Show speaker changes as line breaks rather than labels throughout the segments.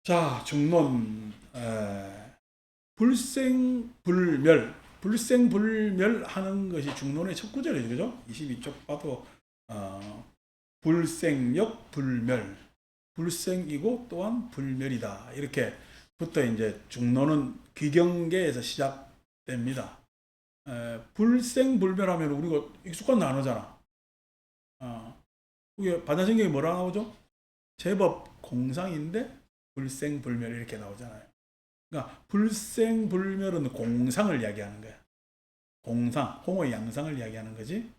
자, 중론 불생불멸하는 것이 중론의 첫 구절이죠, 그죠? 22쪽 봐도 불생역 불멸, 불생이고 또한 불멸이다. 이렇게부터 이제 중론은 귀경계에서 시작됩니다. 불생불멸하면 우리가 익숙한 단어잖아. 이게 반야신경이 뭐라 나오죠? 제법 공상인데 불생불멸 이렇게 나오잖아요. 그러니까 불생불멸은 공상을 이야기하는 거야. 공상, 공의 양상을 이야기하는 거지.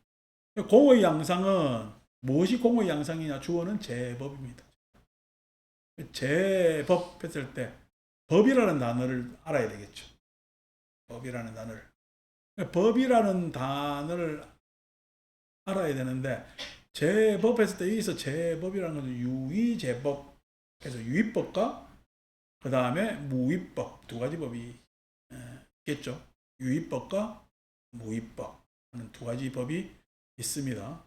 공의 양상은 무엇이 공의 양상이냐? 주어는 제법입니다. 제법 했을 때 법이라는 단어를 알아야 되겠죠. 법이라는 단어를. 법이라는 단어를 알아야 되는데 제법 했을 때 여기서 제법이라는 것은 유의제법 해서 유의법과 그 다음에 무의법 두 가지 법이 있겠죠. 유의법과 무의법 하는 두 가지 법이 있습니다.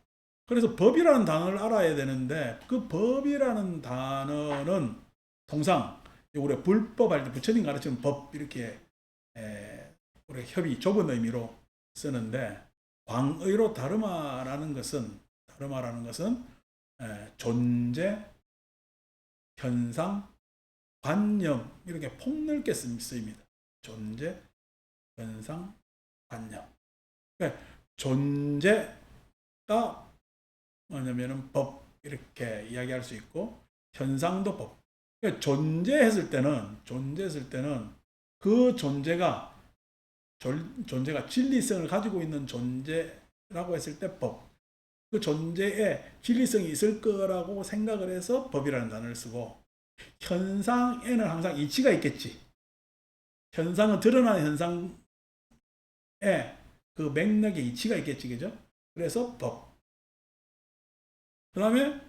그래서 법이라는 단어를 알아야 되는데 그 법이라는 단어는 통상 우리 불법 할 때 부처님 가르치는 법 이렇게 우리 협의 좁은 의미로 쓰는데 광의로 다르마라는 것은 존재, 현상, 관념 이렇게 폭넓게 쓰입니다. 존재, 현상, 관념. 그러니까 존재가 뭐냐면은 법 이렇게 이야기할 수 있고 현상도 법. 그러니까 존재했을 때는 그 존재가 진리성을 가지고 있는 존재라고 했을 때 법. 그 존재에 진리성이 있을 거라고 생각을 해서 법이라는 단어를 쓰고 현상에는 항상 이치가 있겠지. 현상은 드러나는 현상에 그 맥락에 이치가 있겠지, 그죠? 그래서 법. 그 다음에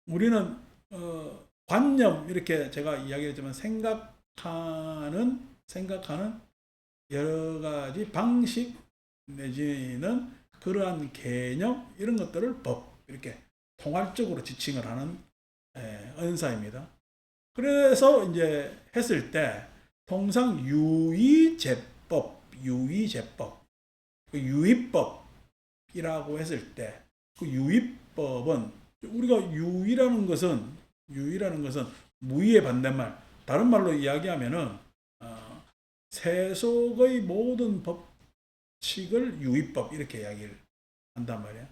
우리는 관념 이렇게 제가 이야기했지만 생각하는 여러 가지 방식 내지는 그러한 개념 이런 것들을 법 이렇게 통괄적으로 지칭을 하는 언사입니다. 그래서 이제 했을 때 통상 유의제법, 그 유의법이라고 했을 때 그 유의법은 우리가 유의라는 것은 무의의 반대말, 다른 말로 이야기하면은 세속의 모든 법칙을 유의법 이렇게 이야기를 한단 말이야.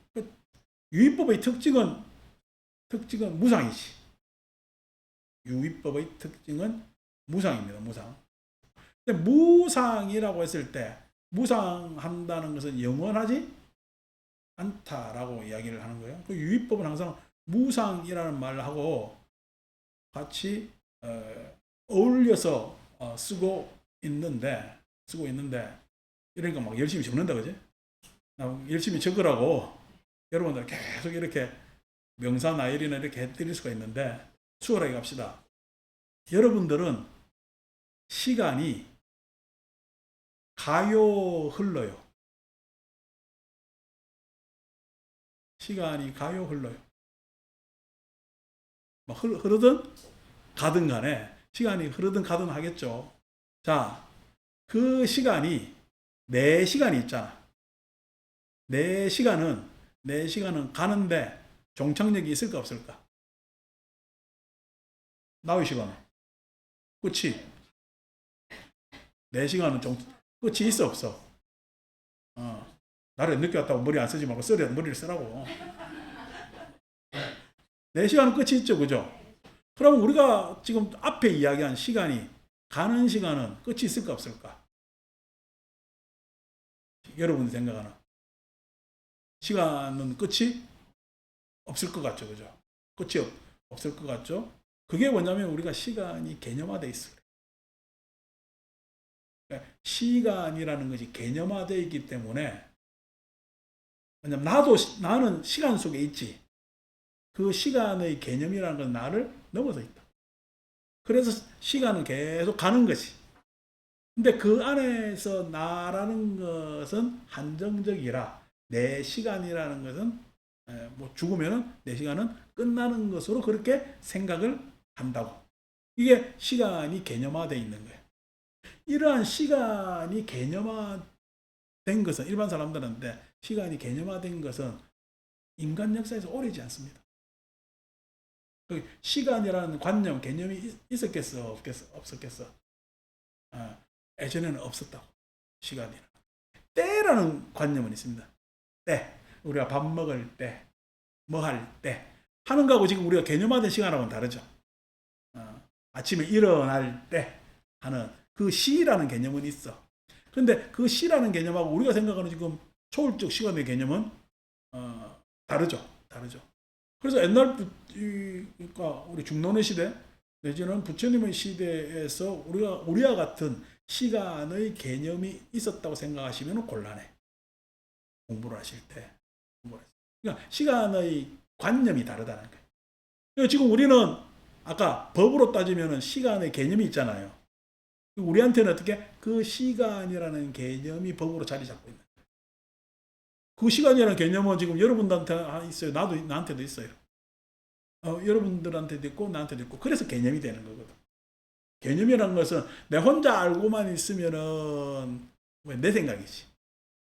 유의법의 특징은 무상이지. 유의법의 특징은 무상입니다. 무상. 근데 무상이라고 했을 때 무상한다는 것은 영원하지 않다라고 이야기를 하는 거예요. 그 유의법은 항상 무상이라는 말하고 같이 어울려서 쓰고 있는데 이러니까 막 열심히 적는다, 그지? 열심히 적으라고 여러분들 계속 이렇게 명사나열이나 이렇게 해드릴 수가 있는데 수월하게 갑시다. 여러분들은 시간이 가요 흘러요. 시간이 가요 흘러요. 막 흐르든 가든 간에 시간이 흐르든 가든 하겠죠. 자, 그 시간이 내 시간이 있잖아. 내 시간은 가는데 종착역이 있을까 없을까? 나의 시간은 끝이 내 시간은 끝이 있어 없어? 나를 늦게 왔다고 머리 안 쓰지 말고 머리를 쓰라고. 내 시간은 끝이 있죠, 그죠? 그럼 우리가 지금 앞에 이야기한 시간이 가는 시간은 끝이 있을까 없을까? 여러분이 생각하는 시간은 끝이 없을 것 같죠, 그죠? 끝이 없을 것 같죠? 그게 뭐냐면 우리가 시간이 개념화되어 있어요. 그러니까 시간이라는 것이 개념화되어 있기 때문에 왜냐면 나는 시간 속에 있지. 그 시간의 개념이라는 건 나를 넘어서 있다. 그래서 시간은 계속 가는 것이. 근데 그 안에서 나라는 것은 한정적이라 내 시간이라는 것은 뭐 죽으면 내 시간은 끝나는 것으로 그렇게 생각을 한다고. 이게 시간이 개념화되어 있는 거예요. 이러한 시간이 개념화된 것은 일반 사람들한테 시간이 개념화된 것은 인간 역사에서 오래지 않습니다. 시간이라는 관념, 개념이 있었겠어, 없었겠어? 예전에는 없었다고. 시간이라는. 때라는 관념은 있습니다. 때. 우리가 밥 먹을 때, 뭐 할 때. 하는 거하고 지금 우리가 개념화된 시간하고는 다르죠. 아침에 일어날 때 하는 그 시라는 개념은 있어. 그런데 그 시라는 개념하고 우리가 생각하는 지금 초월적 시간의 개념은 다르죠. 그래서 옛날 그러니까 우리 중론의 시대 내지는 부처님의 시대에서 우리와 같은 시간의 개념이 있었다고 생각하시면 곤란해. 공부를 하실 때. 그러니까 시간의 관념이 다르다는 거예요. 그러니까 지금 우리는 아까 법으로 따지면 시간의 개념이 있잖아요. 우리한테는 어떻게 그 시간이라는 개념이 법으로 자리 잡고 있는 거예요. 그 시간이라는 개념은 지금 여러분들한테 있어요. 나한테도 있어요. 여러분들한테도 있고 나한테도 있고. 그래서 개념이 되는 거거든. 개념이라는 것은 내 혼자 알고만 있으면은 내 생각이지.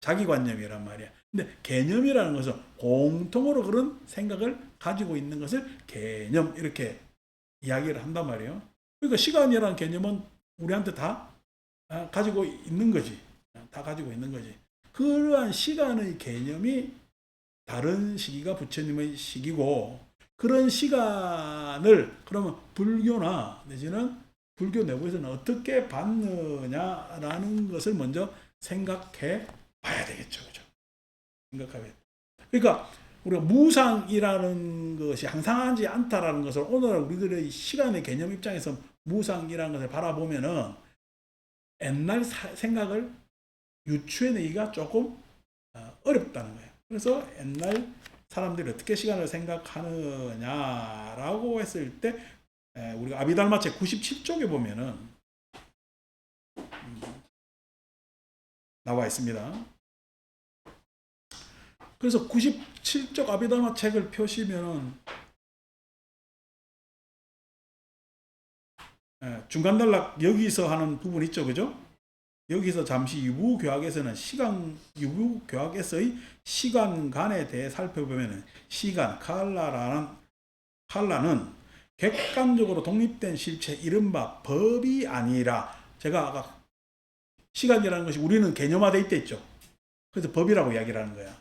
자기관념이란 말이야. 근데 개념이라는 것은 공통으로 그런 생각을 가지고 있는 것을 개념 이렇게 이야기를 한단 말이에요. 그러니까 시간이라는 개념은 우리한테 다 가지고 있는 거지. 다 가지고 있는 거지. 그러한 시간의 개념이 다른 시기가 부처님의 시기고 그런 시간을 그러면 불교나 내지는 불교 내부에서는 어떻게 받느냐라는 것을 먼저 생각해 봐야 되겠죠. 그죠? 생각하게. 그러니까 우리가 무상이라는 것이 항상하지 않다라는 것을 오늘 우리들의 시간의 개념 입장에서 무상이라는 것을 바라보면은 옛날 생각을 유추해내기가 조금 어렵다는 거예요. 그래서 옛날 사람들이 어떻게 시간을 생각하느냐라고 했을 때 우리가 아비달마책 97쪽에 보면은 나와 있습니다. 그래서 97쪽 아비달마 책을 펴시면은 중간 단락 여기서 하는 부분 있죠, 그죠? 여기서 잠시 유부교학에서는 유부교학에서의 시간관에 대해 살펴보면은 시간 칼라는 객관적으로 독립된 실체 이른바 법이 아니라 제가 아까 시간이라는 것이 우리는 개념화되어 있다 했죠. 그래서 법이라고 이야기를 하는 거야.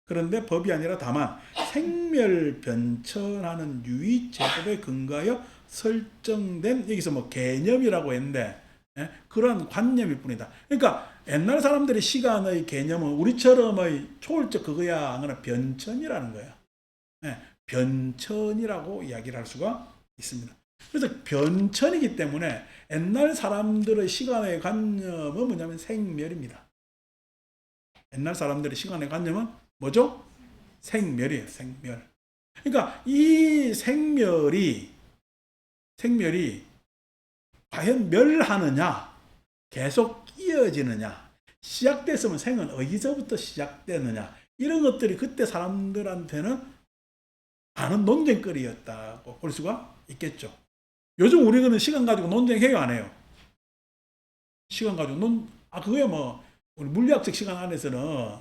그런데 법이 아니라 다만 생멸변천하는 유의제법에 근거하여 설정된 여기서 뭐 개념이라고 했는데 그러한 관념일 뿐이다. 그러니까 옛날 사람들의 시간의 개념은 우리처럼의 초월적 그거야 하거나 변천이라는 거야. 변천이라고 이야기를 할 수가 있습니다. 그래서 변천이기 때문에 옛날 사람들의 시간의 관념은 뭐냐면 생멸입니다. 옛날 사람들의 시간의 관념은 뭐죠? 생멸이에요. 생멸. 그러니까 이 생멸이 과연 멸하느냐, 계속 이어지느냐, 시작됐으면 생은 어디서부터 시작되느냐, 이런 것들이 그때 사람들한테는 많은 논쟁거리였다고 볼 수가 있겠죠. 요즘 우리는 시간 가지고 논쟁해요, 안 해요? 시간 가지고 그거야 뭐 우리 물리학적 시간 안에서는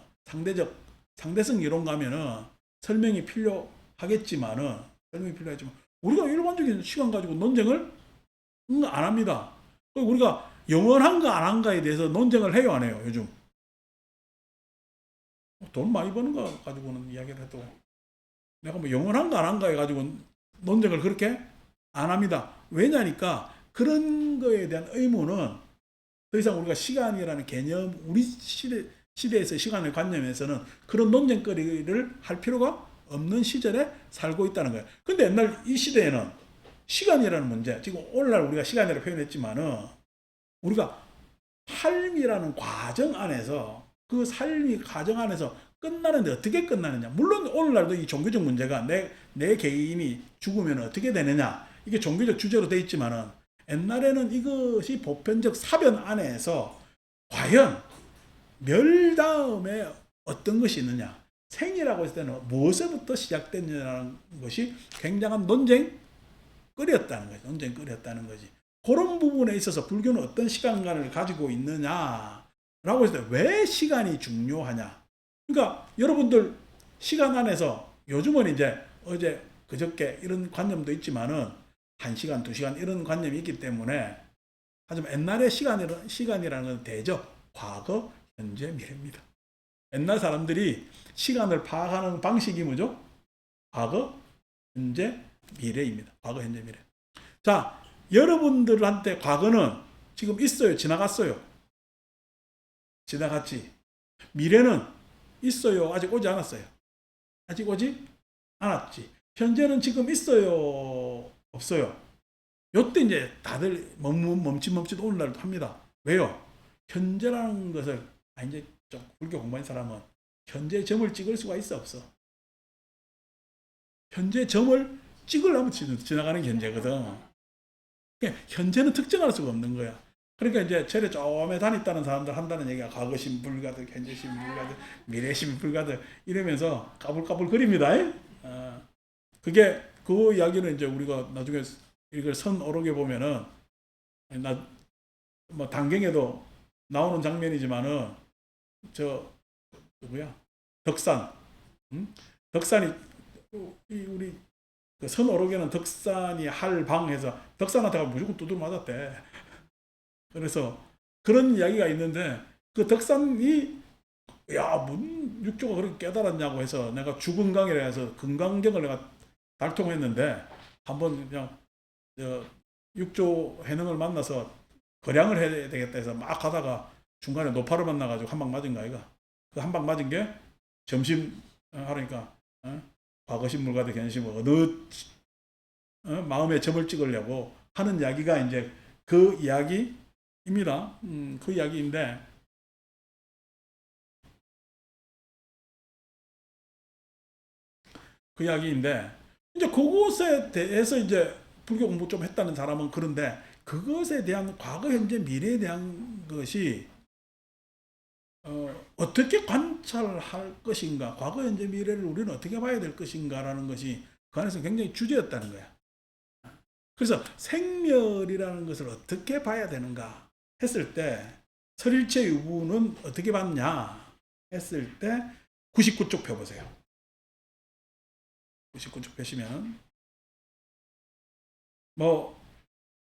상대성 이론 가면은 설명이 필요하겠지만 우리가 일반적인 시간 가지고 논쟁을 안 합니다. 우리가 영원한가 안 한가에 대해서 논쟁을 해요, 안 해요, 요즘? 돈 많이 버는 거 가지고는 이야기를 해도 내가 뭐 영원한가 안 한가에 가지고 논쟁을 그렇게 안 합니다. 왜냐니까 그런 거에 대한 의무는 더 이상 우리가 시간이라는 개념, 우리 시대에서 시간의 관념에서는 그런 논쟁거리를 할 필요가 없는 시절에 살고 있다는 거예요. 근데 옛날 이 시대에는 시간이라는 문제, 지금 오늘날 우리가 시간이라고 표현했지만은 우리가 삶이라는 과정 안에서 그 삶의 과정 안에서 끝나는데 어떻게 끝나느냐. 물론 오늘날도 이 종교적 문제가 내 개인이 죽으면 어떻게 되느냐. 이게 종교적 주제로 되어 있지만은 옛날에는 이것이 보편적 사변 안에서 과연 멸 다음에 어떤 것이 있느냐. 생이라고 했을 때는 무엇에부터 시작됐느냐는 것이 굉장한 논쟁 끓였다는 거지. 논쟁이 끓였다는 거지. 그런 부분에 있어서 불교는 어떤 시간관을 가지고 있느냐라고 했을 때 왜 시간이 중요하냐. 그러니까 여러분들 시간 안에서 요즘은 이제 어제 그저께 이런 관념도 있지만은 1시간, 2시간 이런 관념이 있기 때문에 하지만 옛날의 시간이라는 건 대죠. 과거, 현재, 미래입니다. 옛날 사람들이 시간을 파악하는 방식이 뭐죠? 과거, 현재, 미래입니다. 과거, 현재, 미래. 자, 여러분들한테 과거는 지금 있어요? 지나갔어요? 지나갔지. 미래는 있어요? 아직 오지 않았어요? 아직 오지 않았지. 현재는 지금 있어요? 없어요? 요때 이제 다들 멈칫멈칫 오늘날도 합니다. 왜요? 현재라는 것을, 이제 좀 불교 공부한 사람은 현재 점을 찍을 수가 있어, 없어? 현재 점을 찍으려면 지나가는 게 현재거든. 그러니까 현재는 특정할 수가 없는 거야. 그러니까 이제 절에 처음에 다녔다는 사람들 한다는 얘기가 과거심 불가득, 현재심 불가득, 미래심 불가득 이러면서 까불까불 거립니다. 그게 그 이야기는 이제 우리가 나중에 이걸 선어록에 보면은 뭐 단경에도 나오는 장면이지만은 저 누구야? 덕산, 덕산이 우리 그 선어록에는 덕산이 할방해서 덕산한테 무조건 두드려 맞았대. 그래서 그런 이야기가 있는데 그 덕산이 문 육조가 그렇게 깨달았냐고 해서 내가 주근강이라 해서 금강경을 내가 달통했는데 한번 그냥 육조 해능을 만나서 거량을 해야 되겠다 해서 막 가다가 중간에 노파를 만나가지고 한 방 맞은 거 아이가. 그 한 방 맞은 게 점심 하니까 과거심 물가득 현심 어느 마음에 점을 찍으려고 하는 이야기가 이제 그 이야기입니다. 그 이야기인데 이제 그것에 대해서 이제 불교 공부 좀 했다는 사람은 그런데 그것에 대한 과거, 현재, 미래에 대한 것이 어떻게 관찰할 것인가, 과거, 현재, 미래를 우리는 어떻게 봐야 될 것인가라는 것이 그 안에서 굉장히 주제였다는 거야. 그래서 생멸이라는 것을 어떻게 봐야 되는가 했을 때 설일체 유부는 어떻게 봤냐 했을 때 99쪽 펴보세요. 99쪽 펴시면 뭐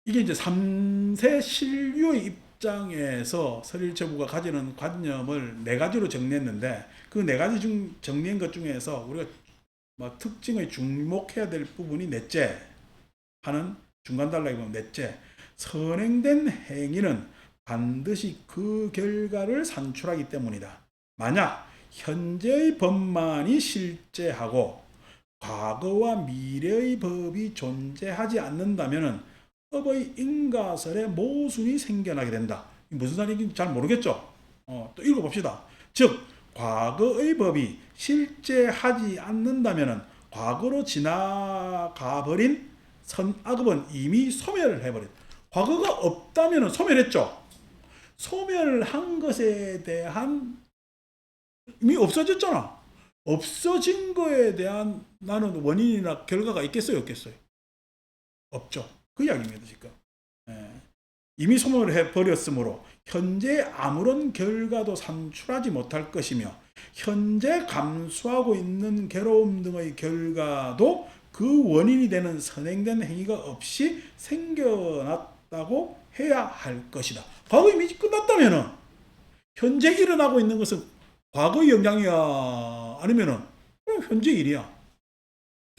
이게 이제 3세 신류의 입장에서 설일체부가 가지는 관념을 4가지로 정리했는데 그 4가지 정리한 것 중에서 우리가 뭐 특징의 주목해야 될 부분이 넷째 하는 중간 단락에 보면 넷째, 선행된 행위는 반드시 그 결과를 산출하기 때문이다. 만약 현재의 법만이 실제하고 과거와 미래의 법이 존재하지 않는다면 법의 인가설에 모순이 생겨나게 된다. 무슨 말인지 잘 모르겠죠? 또 읽어봅시다. 즉 과거의 법이 실제하지 않는다면 과거로 지나가 버린 선악업은 이미 소멸을 해버린. 과거가 없다면 소멸했죠. 소멸한 것에 대한 이미 없어졌잖아. 없어진 거에 대한 나는 원인이나 결과가 있겠어요, 없겠어요? 없죠. 그 이야기입니다, 지금. 이미 소멸을 해버렸으므로 현재 아무런 결과도 산출하지 못할 것이며 현재 감수하고 있는 괴로움 등의 결과도 그 원인이 되는 선행된 행위가 없이 생겨났다고 해야 할 것이다. 과거 이미 끝났다면은 현재 일어나고 있는 것은 과거의 영향이야? 아니면은 현재 일이야?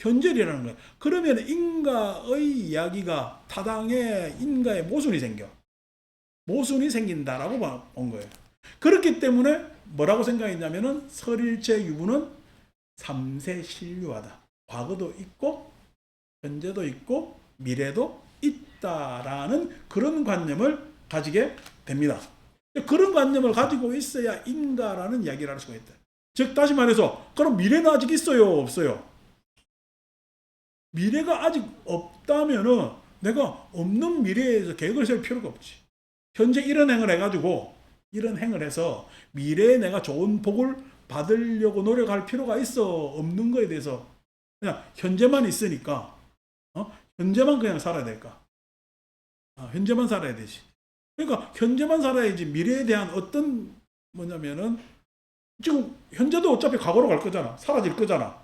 현재 일이라는 거야. 그러면 인가의 이야기가 타당해 인가에 모순이 생겨. 모순이 생긴다라고 본 거예요. 그렇기 때문에 뭐라고 생각했냐면은 설일체 유부는 3세 신류하다. 과거도 있고 현재도 있고 미래도 있다라는 그런 관념을 가지게 됩니다. 그런 관념을 가지고 있어야 인가라는 이야기를 할 수가 있다. 즉 다시 말해서 그럼 미래는 아직 있어요, 없어요? 미래가 아직 없다면은 내가 없는 미래에서 계획을 세울 필요가 없지. 현재 이런 행을 해가지고 이런 행을 해서 미래에 내가 좋은 복을 받으려고 노력할 필요가 있어 없는 거에 대해서 그냥 현재만 있으니까 현재만 그냥 살아야 될까? 현재만 살아야 되지. 그러니까 현재만 살아야지 미래에 대한 어떤 뭐냐면은 지금 현재도 어차피 과거로 갈 거잖아. 사라질 거잖아.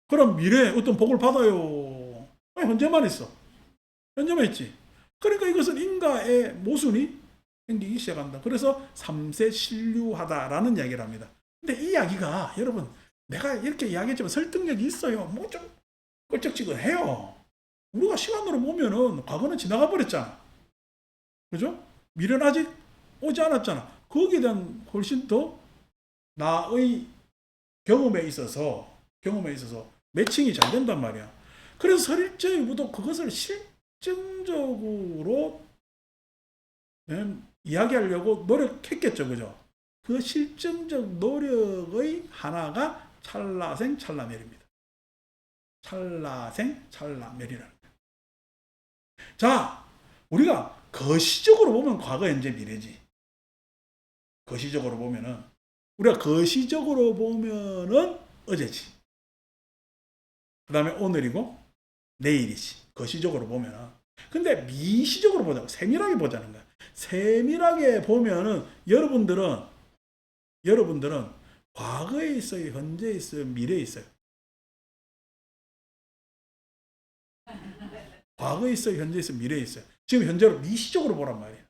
그럼 미래에 어떤 복을 받아요. 현재만 있어. 현재만 있지. 그러니까 이것은 인가의 모순이 생기기 시작한다. 그래서 3세 신류하다라는 이야기를 합니다. 근데 이 이야기가 여러분 내가 이렇게 이야기했지만 설득력이 있어요. 뭐 좀 껄쩍지근해요. 우리가 시간으로 보면은 과거는 지나가 버렸잖아. 그죠? 미래는 아직 오지 않았잖아. 거기에 대한 훨씬 더 나의 경험에 있어서 매칭이 잘 된단 말이야. 그래서 설일제유도 그것을 실증적으로 이야기하려고 노력했겠죠. 그죠? 그 실증적 노력의 하나가 찰나생 찰나멸입니다. 찰나생 찰나멸이라는 거예요. 자, 우리가 거시적으로 보면 과거, 현재, 미래지. 거시적으로 보면은 우리가 거시적으로 보면은 어제지. 그 다음에 오늘이고 내일이지. 거시적으로 보면은. 근데 미시적으로 보자고. 세밀하게 보자는 거야. 세밀하게 보면은 여러분들은 과거에 있어요, 현재에 있어요, 미래에 있어요. 과거에 있어요, 현재에 있어요, 미래에 있어요. 지금 현재로 미시적으로 보란 말이에요.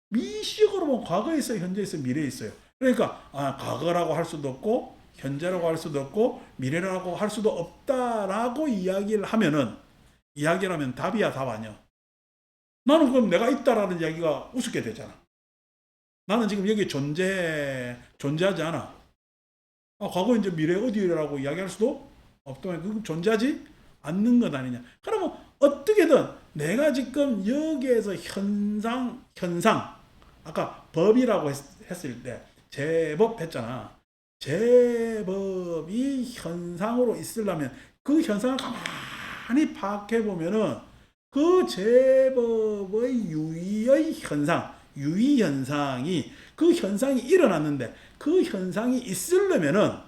미시적으로 보면 과거에 있어요, 현재에 있어요, 미래에 있어요. 그러니까 과거라고 할 수도 없고 현재라고 할 수도 없고 미래라고 할 수도 없다라고 이야기를 하면 답이야, 답 아니야. 나는 그럼 내가 있다라는 이야기가 우습게 되잖아. 나는 지금 여기 존재하지 않아. 과거, 현재, 미래 어디라고 이야기할 수도 없다면 그건 존재하지 않는 것 아니냐. 그러면 어떻게든 내가 지금 여기에서 현상, 아까 법이라고 했을 때 제법 했잖아. 제법이 현상으로 있으려면 그 현상을 가만히 파악해 보면은 그 제법의 유의의 현상, 유의 현상이 그 현상이 일어났는데 그 현상이 있으려면은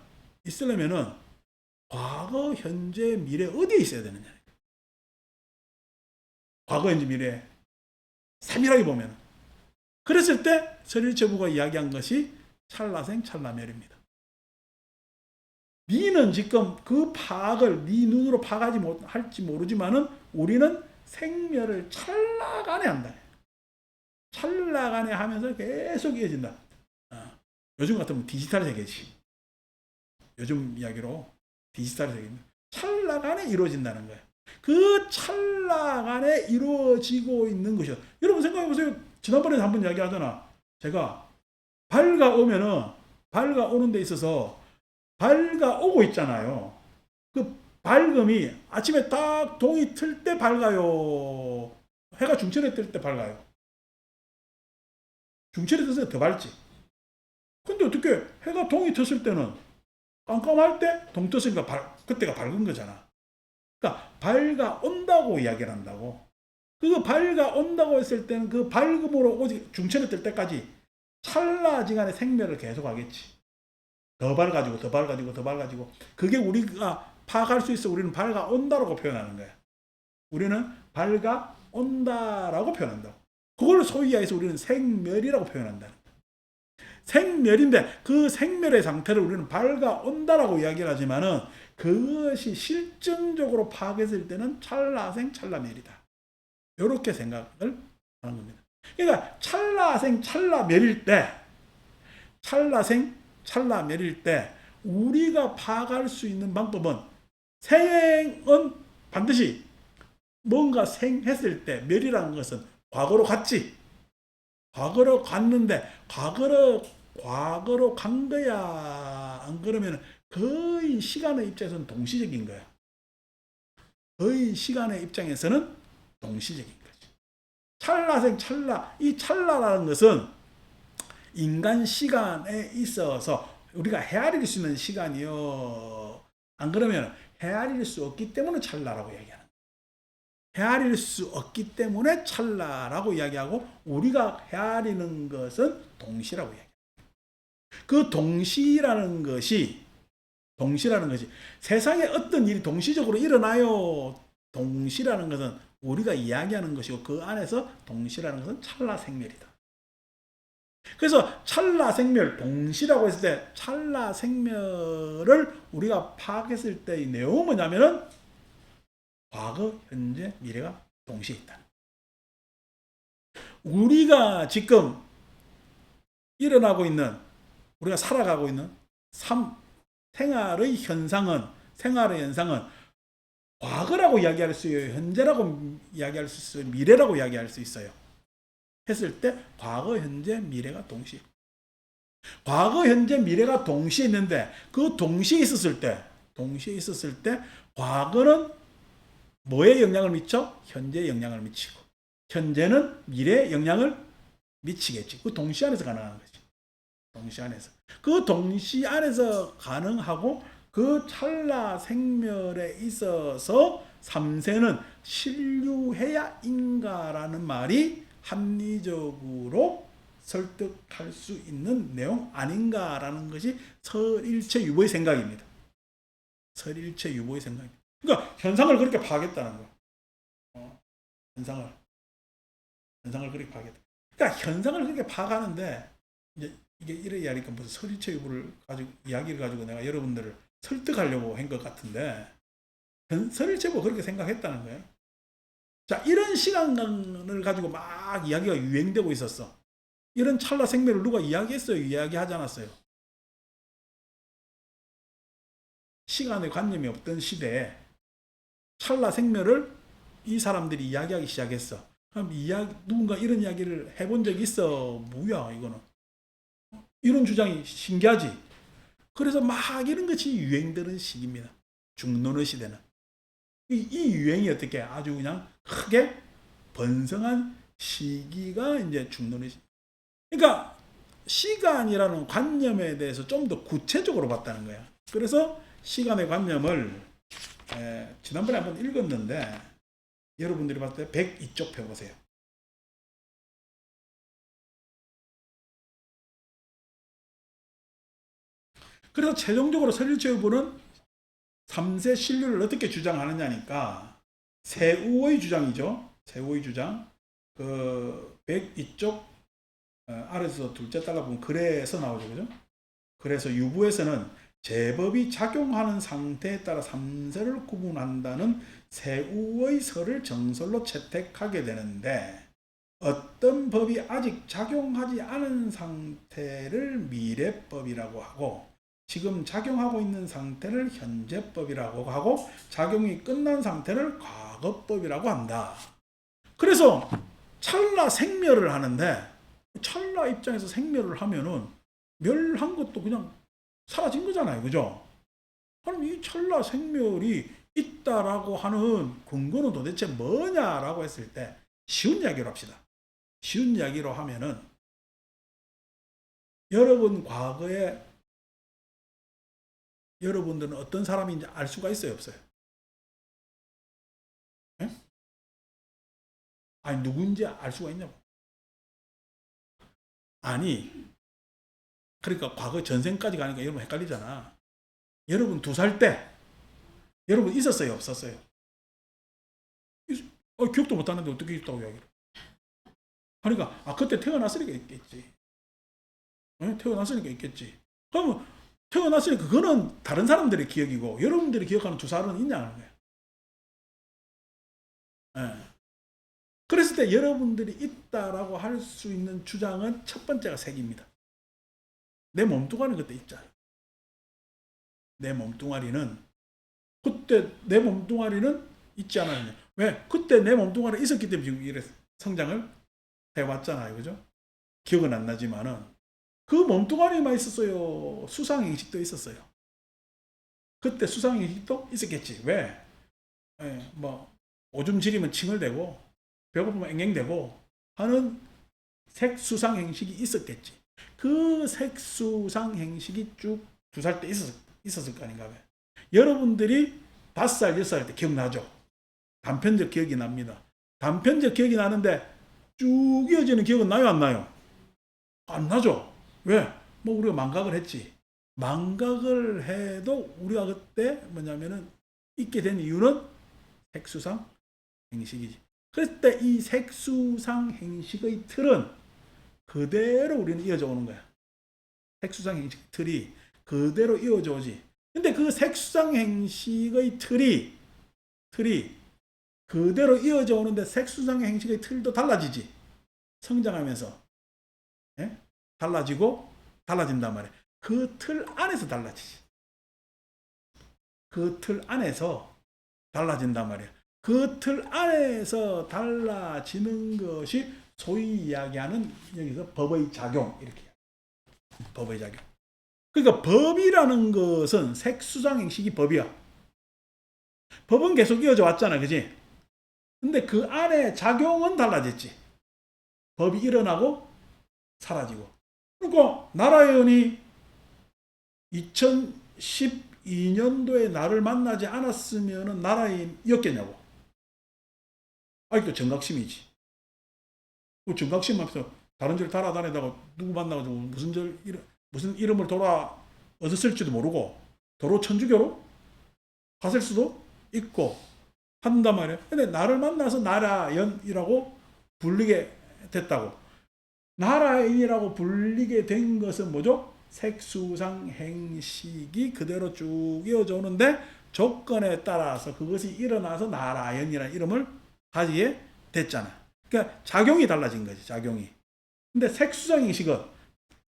과거, 현재, 미래 어디에 있어야 되느냐. 과거, 현재, 미래 세밀하게 보면. 그랬을 때 설일체부가 이야기한 것이 찰나생 찰나멸입니다. 니는 지금 그 파악을 네 눈으로 파악하지 못할지 모르지만은 우리는 생멸을 찰나간에 한다. 찰나간에 하면서 계속 이어진다. 요즘 같으면 디지털 세계지. 요즘 이야기로 디지털 세계입니다. 찰나간에 이루어진다는 거예요. 그 찰나간에 이루어지고 있는 것이요. 여러분 생각해보세요. 지난번에 한번 이야기하잖아. 제가 밝아오는 데 있어서 밝아오고 있잖아요. 그 밝음이 아침에 딱 동이 틀 때 밝아요. 해가 중천에 뜰 때 밝아요. 중천에 뜨서 더 밝지. 근데 어떻게 해가 동이 텄을 때는 깜깜할 때 동 떴으니까 그때가 밝은 거잖아. 그러니까 밝아온다고 이야기를 한다고. 그거 밝아온다고 했을 때는 그 밝음으로 오직 중천에 뜰 때까지 찰나지간의 생멸을 계속 하겠지. 더 밝아지고. 그게 우리가 파악할 수 있어. 우리는 밝아온다라고 표현하는 거야. 우리는 밝아온다라고 표현한다고. 그걸 소위 이야기해서 우리는 생멸이라고 표현한다는 거야. 생멸인데 그 생멸의 상태를 우리는 밝아온다라고 이야기를 하지만은 그것이 실증적으로 파악했을 때는 찰나생 찰나멸이다. 이렇게 생각을 하는 겁니다. 그러니까 찰나생 찰나멸일 때 우리가 파악할 수 있는 방법은 생은 반드시 뭔가 생했을 때 멸이라는 것은 과거로 갔지. 과거로 갔는데 과거로 간 거야. 안 그러면 거의 시간의 입장에서는 동시적인 거야. 거의 시간의 입장에서는 동시적인 거지. 찰나생 찰나. 이 찰나라는 것은 인간 시간에 있어서 우리가 헤아릴 수 있는 시간이요. 안 그러면 헤아릴 수 없기 때문에 찰나라고 얘기하는 거예요. 헤아릴 수 없기 때문에 찰나라고 이야기하고 우리가 헤아리는 것은 동시라고 이야기합니다. 그 동시라는 것이 세상에 어떤 일이 동시적으로 일어나요. 동시라는 것은 우리가 이야기하는 것이고 그 안에서 동시라는 것은 찰나 생멸이다. 그래서 찰나 생멸, 동시라고 했을 때 찰나 생멸을 우리가 파악했을 때의 내용은 뭐냐면은 과거, 현재, 미래가 동시에 있다. 우리가 지금 일어나고 있는, 우리가 살아가고 있는 생활의 현상은 과거라고 이야기할 수 있어요. 현재라고 이야기할 수 있어요. 미래라고 이야기할 수 있어요. 했을 때 과거, 현재, 미래가 동시에. 과거, 현재, 미래가 동시에 있는데 그 동시에 있었을 때 과거는 뭐에 영향을 미쳐? 현재에 영향을 미치고 현재는 미래에 영향을 미치겠지. 그 동시 안에서 가능한 거지. 동시 안에서. 그 동시 안에서 가능하고 그 찰나 생멸에 있어서 3세는 신류해야 인가라는 말이 합리적으로 설득할 수 있는 내용 아닌가라는 것이 설일체 유보의 생각입니다. 설일체 유보의 생각입니다. 그러니까 현상을 그렇게 파악했다는 거야. 현상을 그렇게 파악했다. 그러니까 현상을 그렇게 파악하는데 이제 이게 이래 하니까 무슨 설일체 유보를 가지고 이야기를 가지고 내가 여러분들을 설득하려고 한 것 같은데 설일체 유보가 그렇게 생각했다는 거예요. 자, 이런 시간을 가지고 막 이야기가 유행되고 있었어. 이런 찰나 생멸을 누가 이야기했어요? 이야기하지 않았어요? 시간의 관념이 없던 시대에 찰나 생멸을 이 사람들이 이야기하기 시작했어. 그럼 누군가 이런 이야기를 해본 적이 있어? 뭐야 이거는. 이런 주장이 신기하지. 그래서 막 이런 것이 유행되는 시기입니다. 중론의 시대는. 이 유행이 어떻게 아주 그냥 크게 번성한 시기가 이제 중론의 시기. 그러니까 시간이라는 관념에 대해서 좀 더 구체적으로 봤다는 거야. 그래서 시간의 관념을 지난번에 한번 읽었는데 여러분들이 봤을 때 102쪽 펴보세요. 그래서 최종적으로 설일체 유보는 3세 신류를 어떻게 주장하느냐니까 세우의 주장이죠. 세우의 주장. 그 102쪽 아래서 둘째 달라 보면 글에서 나오죠. 그죠? 그래서 유부에서는 제법이 작용하는 상태에 따라 3세를 구분한다는 세우의 설을 정설로 채택하게 되는데 어떤 법이 아직 작용하지 않은 상태를 미래법이라고 하고 지금 작용하고 있는 상태를 현재법이라고 하고 작용이 끝난 상태를 과거법이라고 한다. 그래서 찰나 생멸을 하는데 찰나 입장에서 생멸을 하면은 멸한 것도 그냥 사라진 거잖아요. 그죠? 그럼 이 찰나 생멸이 있다라고 하는 근거는 도대체 뭐냐라고 했을 때 쉬운 이야기로 합시다. 쉬운 이야기로 하면은 여러분 과거에 여러분들은 어떤 사람인지 알 수가 있어요, 없어요? 네? 아니 누군지 알 수가 있냐고. 아니 그러니까 과거 전생까지 가니까 여러분 헷갈리잖아. 여러분 2살 때 여러분 있었어요, 없었어요? 기억도 못하는데 어떻게 있다고 이야기를. 그러니까 그때 태어났으니까 있겠지. 네? 태어났으니까 있겠지. 그러면 태어났으니까 그거는 다른 사람들의 기억이고 여러분들이 기억하는 2살은 있냐는 거예요. 네. 그랬을 때 여러분들이 있다라고 할 수 있는 주장은 첫 번째가 색입니다. 내 몸뚱아리는 그때 있잖아요. 내 몸뚱아리는 그때 내 몸뚱아리는 있지 않았냐. 왜? 그때 내 몸뚱아리가 있었기 때문에 지금 이래 성장을 해왔잖아요. 그죠? 기억은 안 나지만은 그 몸뚱아리만 있었어요. 수상행식도 있었어요. 그때 수상행식도 있었겠지. 왜? 오줌 지리면 칭얼대고 배고프면 앵앵대고 하는 색수상행식이 있었겠지. 그 색수상행식이 쭉 2살 때 있었을 거 아닌가 봐요. 여러분들이 5살, 6살 때 기억나죠? 단편적 기억이 납니다. 단편적 기억이 나는데 쭉 이어지는 기억은 나요, 안 나요? 안 나죠? 왜? 우리가 망각을 했지. 망각을 해도 우리가 그때 뭐냐면은 있게 된 이유는 색수상 행식이지. 그랬을 때 이 색수상 행식의 틀은 그대로 우리는 이어져 오는 거야. 색수상 행식 틀이 그대로 이어져 오지. 근데 그 색수상 행식의 틀이 그대로 이어져 오는데 색수상 행식의 틀도 달라지지. 성장하면서. 예? 달라진단 말이야. 그 틀 안에서 달라지지. 그 틀 안에서 달라진단 말이야. 그 틀 안에서 달라지는 것이 소위 이야기하는 여기서 법의 작용 이렇게. 법의 작용. 그러니까 법이라는 것은 색수상 행식이 법이야. 법은 계속 이어져 왔잖아, 그지? 근데 그 안에 작용은 달라졌지. 법이 일어나고 사라지고. 그러니까 나라연이 2012년도에 나를 만나지 않았으면 나라연이었겠냐고. 아직도 정각심이지. 그 정각심 앞에서 다른 절 달아다니다가 누구 만나가지고 무슨 이름을 돌아 얻었을지도 모르고 도로 천주교로 갔을 수도 있고 한단 말이야. 근데 나를 만나서 나라연이라고 불리게 됐다고. 나라연이라고 불리게 된 것은 뭐죠? 색수상 행식이 그대로 쭉 이어져 오는데 조건에 따라서 그것이 일어나서 나라연이라는 이름을 가지게 됐잖아. 그러니까 작용이 달라진 거지, 작용이. 근데 색수상 행식은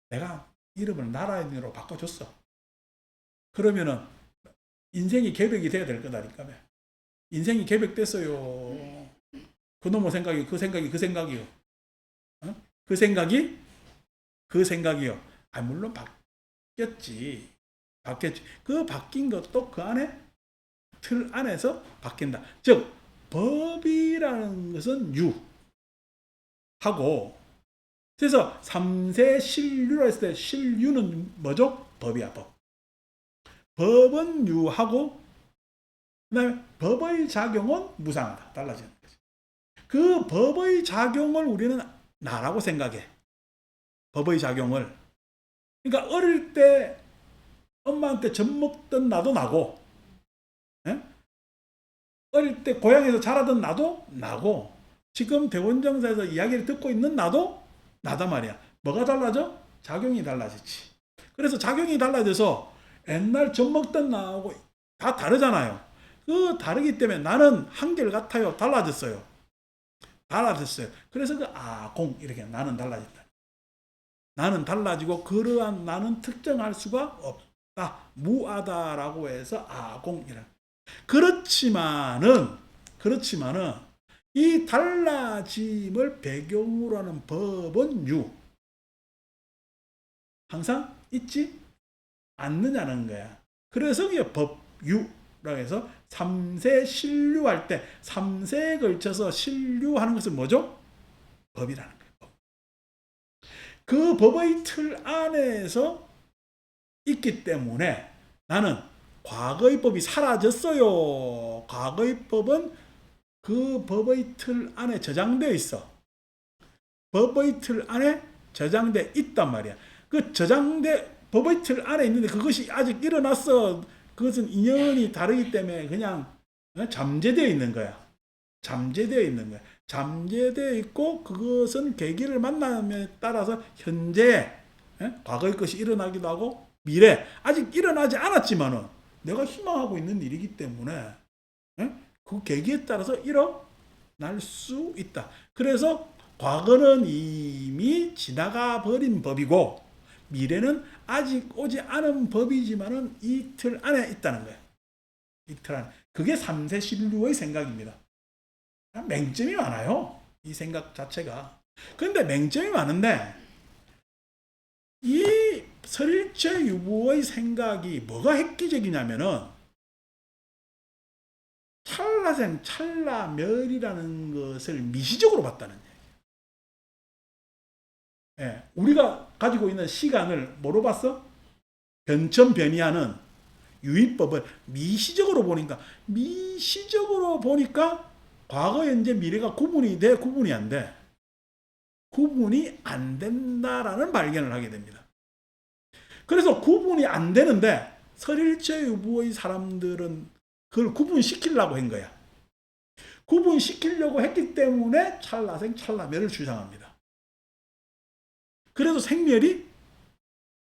내가 이름을 나라연으로 바꿔줬어. 그러면은 인생이 계획이 돼야 될 거다니까. 인생이 계획됐어요. 그놈의 생각이 그 생각이요. 어? 그 생각이요. 아, 물론 바뀌었지. 그 바뀐 것도 그 안에 틀 안에서 바뀐다. 즉 법이라는 것은 유하고, 그래서 3세 신류라 했을 때 신류는 뭐죠? 법이야, 법. 법은 유하고 그다음에 법의 작용은 무상하다. 달라지는 거지. 그 법의 작용을 우리는 나라고 생각해. 법의 작용을. 그러니까 어릴 때 엄마한테 젖 먹던 나도 나고, 에? 어릴 때 고향에서 자라던 나도 나고, 지금 대원정사에서 이야기를 듣고 있는 나도 나단 말이야. 뭐가 달라져? 작용이 달라지지. 그래서 작용이 달라져서 옛날 젖 먹던 나하고 다 다르잖아요. 그 다르기 때문에 나는 한결같아요. 달라졌어요. 그래서 그 아공 이렇게 나는 달라졌다. 나는 달라지고 그러한 나는 특정할 수가 없다. 무하다라고 해서 아공이라. 그렇지만은 이 달라짐을 배경으로 하는 법은 항상 있지 않느냐는 거야. 그래서 이게 법유라고 해서 3세 신류할 때 3세에 걸쳐서 신류하는 것은 뭐죠? 법이라는 거예요. 그 법의 틀 안에서 있기 때문에 나는 과거의 법이 사라졌어요. 과거의 법은 그 법의 틀 안에 저장되어 있어. 법의 틀 안에 저장되어 있단 말이야. 그 법의 틀 안에 있는데 그것이 아직 일어났어. 그것은 인연이 다르기 때문에 그냥 잠재되어 있는 거야. 잠재되어 있고 그것은 계기를 만남에 따라서 현재 과거의 것이 일어나기도 하고 미래 아직 일어나지 않았지만은 내가 희망하고 있는 일이기 때문에 그 계기에 따라서 일어날 수 있다. 그래서 과거는 이미 지나가 버린 법이고 미래는 아직 오지 않은 법이지만은 이 틀 안에 있다는 거예요. 이 틀 안에. 그게 3세 신류의 생각입니다. 맹점이 많아요. 이 생각 자체가. 그런데 맹점이 많은데 이 설일체 유보의 생각이 뭐가 획기적이냐면은 찰나생, 찰나멸이라는 것을 미시적으로 봤다는 얘기예요. 예, 우리가 가지고 있는 시간을 뭐로 봤어? 변천변이하는 유의법을 미시적으로 보니까 과거, 현재, 미래가 구분이 돼? 구분이 안 돼? 구분이 안 된다라는 발견을 하게 됩니다. 그래서 구분이 안 되는데 설일체 유보의 사람들은 그걸 구분시키려고 한 거야. 구분시키려고 했기 때문에 찰나생 찰나멸을 주장합니다. 그래도 생멸이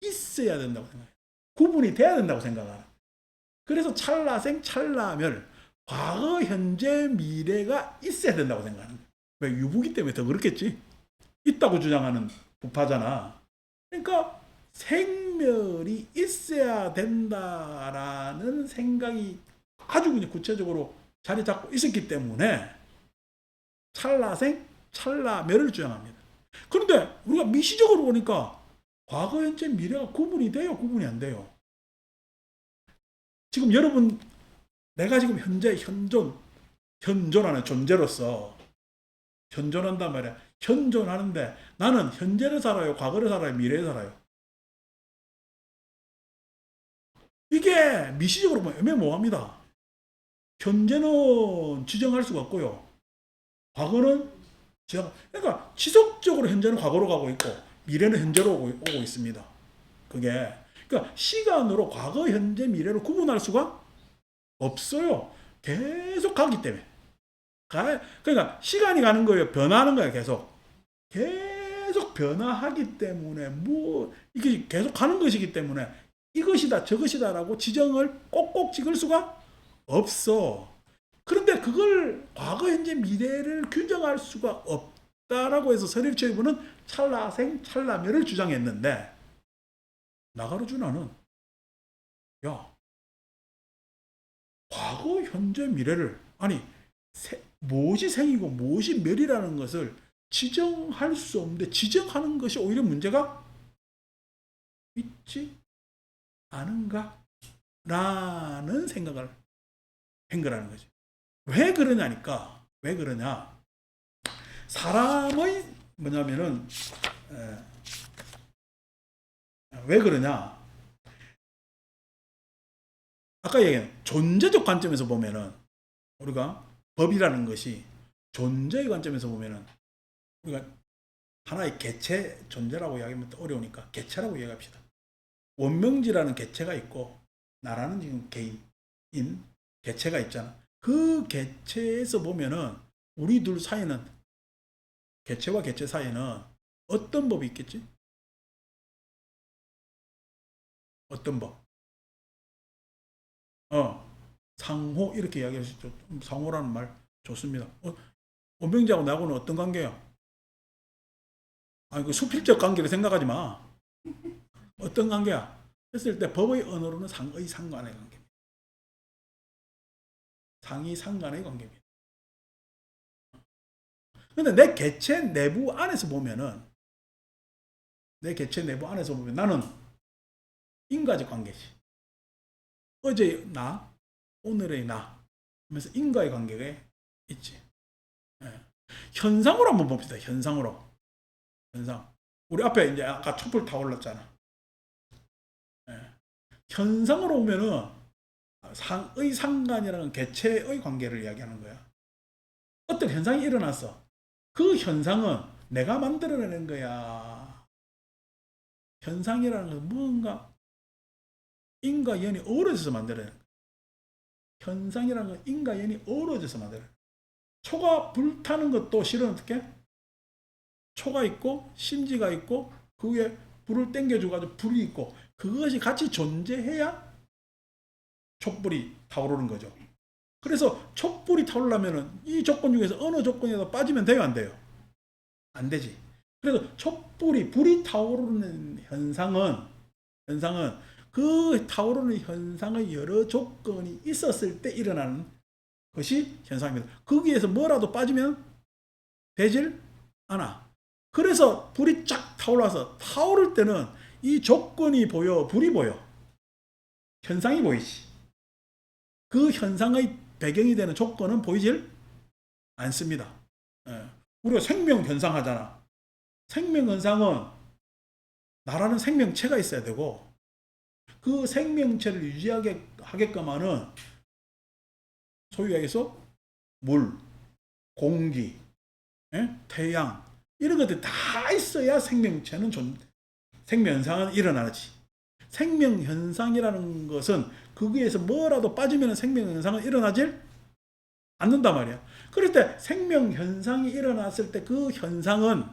있어야 된다고 생각해요. 구분이 돼야 된다고 생각하는. 그래서 찰나생 찰나멸, 과거 현재 미래가 있어야 된다고 생각하는 거예요. 왜? 유부기 때문에 더 그렇겠지. 있다고 주장하는 부파잖아. 그러니까 생멸이 있어야 된다라는 생각이 아주 그냥 구체적으로 자리 잡고 있었기 때문에 찰나생 찰나멸을 주장합니다. 그런데 우리가 미시적으로 보니까 과거 현재 미래가 구분이 돼요, 구분이 안 돼요? 지금 여러분, 내가 지금 현재 현존하는 존재로서 현존한단 말이야. 현존하는데 나는 현재를 살아요, 과거를 살아요, 미래를 살아요? 이게 미시적으로 보면 애매모호합니다. 현재는 지정할 수가 없고요. 과거는 그러니까 지속적으로 현재는 과거로 가고 있고 미래는 현재로 오고 있습니다. 그게 그러니까 시간으로 과거, 현재, 미래를 구분할 수가 없어요. 계속 가기 때문에. 그러니까 시간이 가는 거예요. 변화하는 거예요. 계속 변화하기 때문에 이게 계속 가는 것이기 때문에 이것이다 저것이다라고 지정을 꼭꼭 찍을 수가 없어. 그런데 그걸 과거, 현재, 미래를 규정할 수가 없다라고 해서 서립체부는 찰나생, 찰나멸을 주장했는데 나가르주나는 야, 과거, 현재, 미래를 아니 무엇이 생이고 무엇이 멸이라는 것을 지정할 수 없는데 지정하는 것이 오히려 문제가 있지 않은가? 라는 생각을 한 거라는 거지. 왜 그러냐니까. 왜 그러냐. 사람의 뭐냐면은 왜 그러냐. 아까 얘기한 존재적 관점에서 보면은 우리가 법이라는 것이 존재의 관점에서 보면은 우리가 하나의 개체 존재라고 이야기하면 또 어려우니까 개체라고 이야기합시다. 원명지라는 개체가 있고 나라는 지금 개인 개체가 있잖아. 그 개체에서 보면은 우리 둘 사이는 개체와 개체 사이는 어떤 법이 있겠지? 어떤 법? 상호 이렇게 이야기할 수 있죠. 상호라는 말 좋습니다. 원명지하고 나하고는 어떤 관계야? 그 수필적 관계를 생각하지 마. 어떤 관계야? 했을 때 법의 언어로는 상의 상관의 관계입니다. 상의 상관의 관계입니다. 근데 내 개체 내부 안에서 보면은 나는 인과적 관계지. 어제의 나, 오늘의 나 하면서 인과의 관계가 있지. 현상으로 한번 봅시다. 현상. 우리 앞에 이제 아까 촛불 타올랐잖아. 현상으로 보면은 상의 상관이라는 개체의 관계를 이야기하는 거야. 어떤 현상이 일어났어. 그 현상은 내가 만들어내는 거야. 현상이라는 것은 뭔가 인과 연이 어우러져서 만들어내는 거야. 현상이라는 건 인과 연이 어우러져서 만들어내는 거야. 초가 불타는 것도 실은 어떻게? 초가 있고 심지가 있고 그 위에 불을 땡겨줘가지고 불이 있고 그것이 같이 존재해야 촛불이 타오르는 거죠. 그래서 촛불이 타오르려면 이 조건 중에서 어느 조건이라도 빠지면 돼요, 안 돼요? 안 되지. 그래서 불이 타오르는 현상은 그 타오르는 현상의 여러 조건이 있었을 때 일어나는 것이 현상입니다. 거기에서 뭐라도 빠지면 되질 않아. 그래서 불이 쫙 타올라서 타오를 때는 이 조건이 보여, 불이 보여. 현상이 보이지. 그 현상의 배경이 되는 조건은 보이질 않습니다. 우리가 생명 현상 하잖아. 생명 현상은 나라는 생명체가 있어야 되고 그 생명체를 유지하게 하게끔 하는 소위 얘기해서 물, 공기, 태양 이런 것들이 다 있어야 생명체는 생명현상은 일어나지. 생명현상이라는 것은 거기에서 뭐라도 빠지면 생명현상은 일어나질 않는단 말이야. 그럴 때 생명 현상이 일어났을 때 그 현상은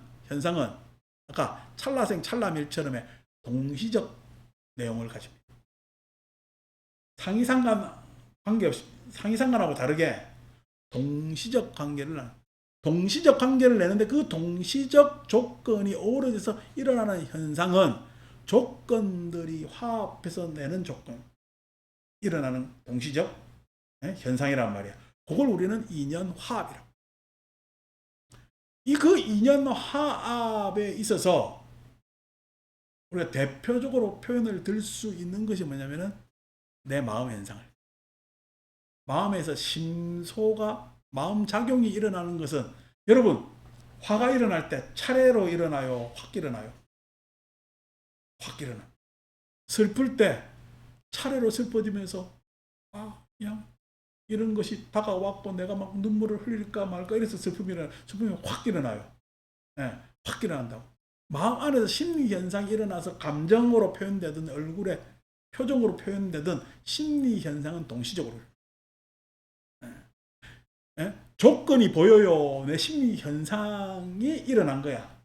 아까 찰나생 찰나멸처럼의 동시적 내용을 가집니다. 상이상간 관계없이, 상이상간하고 다르게 동시적 관계를 내는데 그 동시적 조건이 어우러져서 일어나는 현상은 조건들이 화합해서 내는 조건, 일어나는 동시적 현상이란 말이야. 그걸 우리는 인연화합이라고. 그 인연화합에 있어서 우리가 대표적으로 표현을 들 수 있는 것이 뭐냐면은 내 마음 현상을. 마음에서 심소가, 마음 작용이 일어나는 것은, 여러분, 화가 일어날 때 차례로 일어나요? 확 일어나요? 확 일어나. 슬플 때 차례로 슬퍼지면서, 그냥 이런 것이 다가왔고 내가 막 눈물을 흘릴까 말까 이래서 슬픔이 확 일어나요. 네, 확 일어난다고. 마음 안에서 심리 현상이 일어나서 감정으로 표현되든 얼굴에 표정으로 표현되든 심리 현상은 동시적으로. 조건이 보여요. 내 심리 현상이 일어난 거야.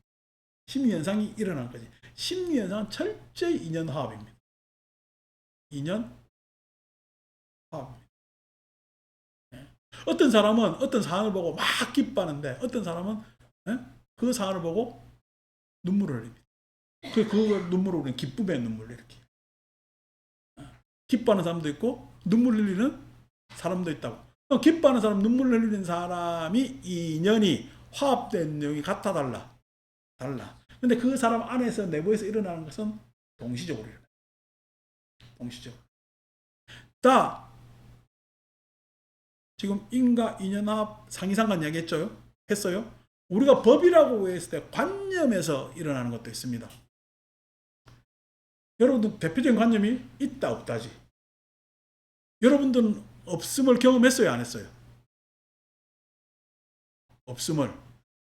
심리 현상이 일어난 거지. 심리 현상은 철저히 인연 화합입니다. 인연 화합. 어떤 사람은 어떤 사안을 보고 막 기뻐하는데 어떤 사람은 그 사안을 보고 눈물을 흘립니다. 그 눈물을 우리는 기쁨의 눈물 이렇게. 기뻐하는 사람도 있고 눈물 흘리는 사람도 있다고. 기뻐하는 사람, 눈물 흘리는 사람이 인연이 화합된 내용이 같아 달라. 근데 그 사람 안에서 내부에서 일어나는 것은 동시적으로 일어나요. 동시적으로. 자, 지금 인과 인연합 상이상관 했어요. 우리가 법이라고 했을 때 관념에서 일어나는 것도 있습니다. 여러분들 대표적인 관념이 있다 없다지. 여러분들은 없음을 경험했어요 안 했어요? 없음을.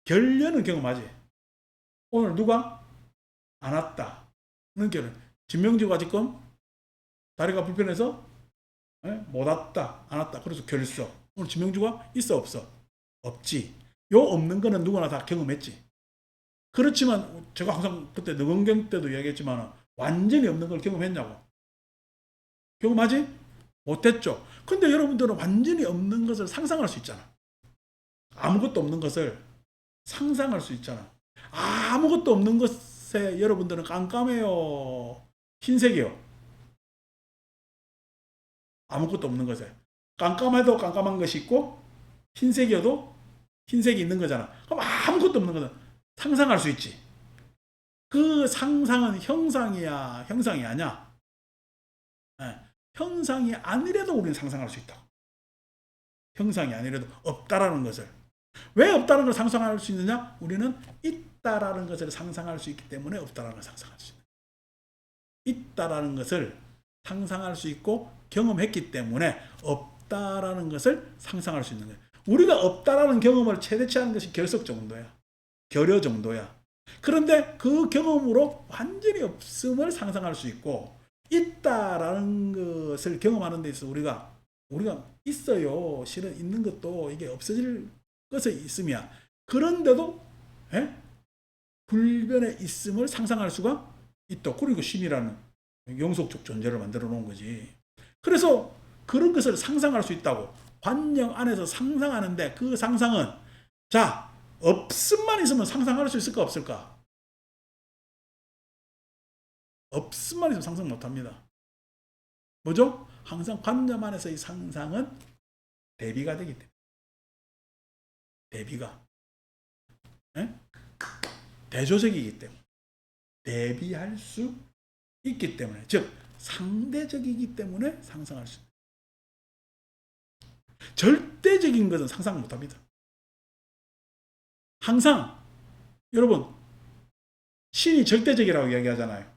결련은 경험하지. 오늘 누가 안 왔다는 결론. 진명주가 지금 다리가 불편해서 못 왔다 안 왔다. 그래서 결석. 오늘 진명주가 있어 없어? 없지. 요 없는 거는 누구나 다 경험했지. 그렇지만 제가 항상 그때 너건경 때도 이야기했지만 완전히 없는 걸 경험했냐고. 경험하지? 못했죠. 근데 여러분들은 완전히 없는 것을 상상할 수 있잖아. 아무것도 없는 것을 상상할 수 있잖아. 아무것도 없는 것에 여러분들은 깜깜해요? 흰색이요? 아무것도 없는 것에. 깜깜해도 깜깜한 것이 있고 흰색이어도 흰색이 있는 거잖아. 그럼 아무것도 없는 것은 상상할 수 있지. 그 상상은 형상이야, 형상이 아니야? 네. 형상이 아니래도 우리는 상상할 수 있다. 형상이 아니래도 없다라는 것을. 왜 없다는 걸 상상할 수 있느냐? 우리는 있다라는 것을 상상할 수 있기 때문에 없다라는 걸 상상할 수 있는. 있다라는 것을 상상할 수 있고 경험했기 때문에 없다라는 것을 상상할 수 있는 거예요. 우리가 없다라는 경험을 최대치 하는 것이 결석 정도야. 결여 정도야. 그런데 그 경험으로 완전히 없음을 상상할 수 있고 있다라는 것을 경험하는 데 있어서 우리가 있어요. 실은 있는 것도 이게 없어질 것에 있음이야. 그런데도 불변의 있음을 상상할 수가 있다. 그리고 신이라는 영속적 존재를 만들어 놓은 거지. 그래서 그런 것을 상상할 수 있다고. 관념 안에서 상상하는데 그 상상은 자, 없음만 있으면 상상할 수 있을까 없을까? 없음만 있으면 상상 못합니다. 뭐죠? 항상 관념 안에서의 상상은 대비가 되기 때문에. 대비가. 대조적이기 때문에. 대비할 수 있기 때문에. 즉 상대적이기 때문에 상상할 수 있다. 절대적인 것은 상상 못합니다. 항상 여러분 신이 절대적이라고 이야기하잖아요.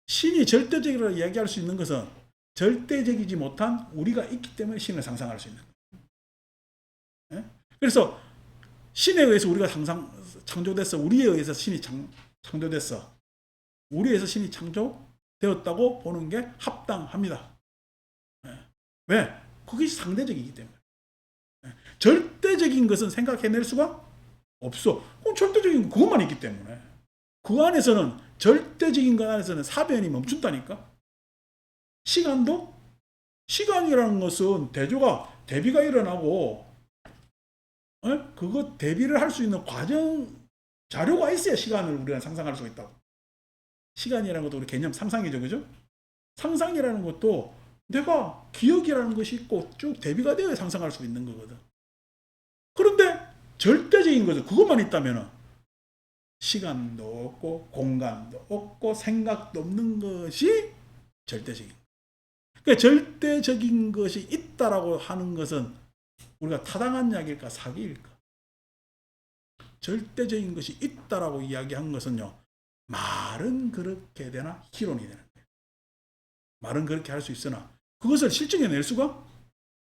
신이 절대적이라고 이야기할 수 있는 것은 절대적이지 못한 우리가 있기 때문에 신을 상상할 수 있는 거예요. 그래서 신에 의해서 우리가 창조됐어. 우리에 의해서 신이 창조됐어. 우리에 의해서 신이 창조되었다고 보는 게 합당합니다. 왜? 그것이 상대적이기 때문에. 절대적인 것은 생각해낼 수가 없어. 그럼 절대적인 거 그것만 있기 때문에. 그 안에서는, 절대적인 것 안에서는 사변이 멈춘다니까. 시간이라는 것은 대비가 일어나고, 그거 대비를 할 수 있는 자료가 있어야 시간을 우리가 상상할 수 있다고. 시간이라는 것도 우리 개념 상상이죠, 그죠? 상상이라는 것도 내가 기억이라는 것이 있고 쭉 대비가 되어야 상상할 수 있는 거거든. 그런데 절대적인 거죠. 그것만 있다면 시간도 없고 공간도 없고 생각도 없는 것이 절대적인. 그러니까 절대적인 것이 있다라고 하는 것은 우리가 타당한 이야기일까 사기일까? 절대적인 것이 있다라고 이야기한 것은요, 말은 그렇게 되나 희론이 되는 거예요. 말은 그렇게 할 수 있으나 그것을 실증해낼 수가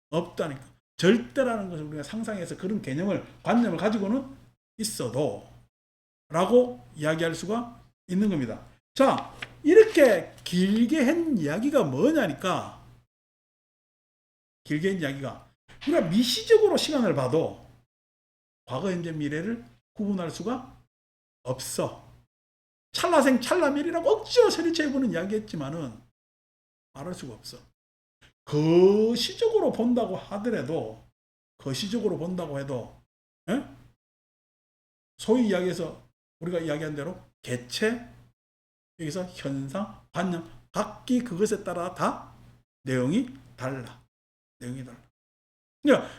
없다니까. 절대라는 것을 우리가 상상해서 그런 개념을, 관념을 가지고는 있어도 라고 이야기할 수가 있는 겁니다. 자, 이렇게 길게 한 이야기가 뭐냐니까, 길게 한 이야기가 우리가 미시적으로 시간을 봐도 과거, 현재, 미래를 구분할 수가 없어. 찰나생 찰나멸이라고 억지로 서리체해보는 이야기했지만은 말할 수가 없어. 거시적으로 본다고 하더라도, 거시적으로 본다고 해도, 소위 이야기해서 우리가 이야기한 대로 개체, 여기서 현상, 관념, 각기 그것에 따라 다 내용이 달라. 그러니까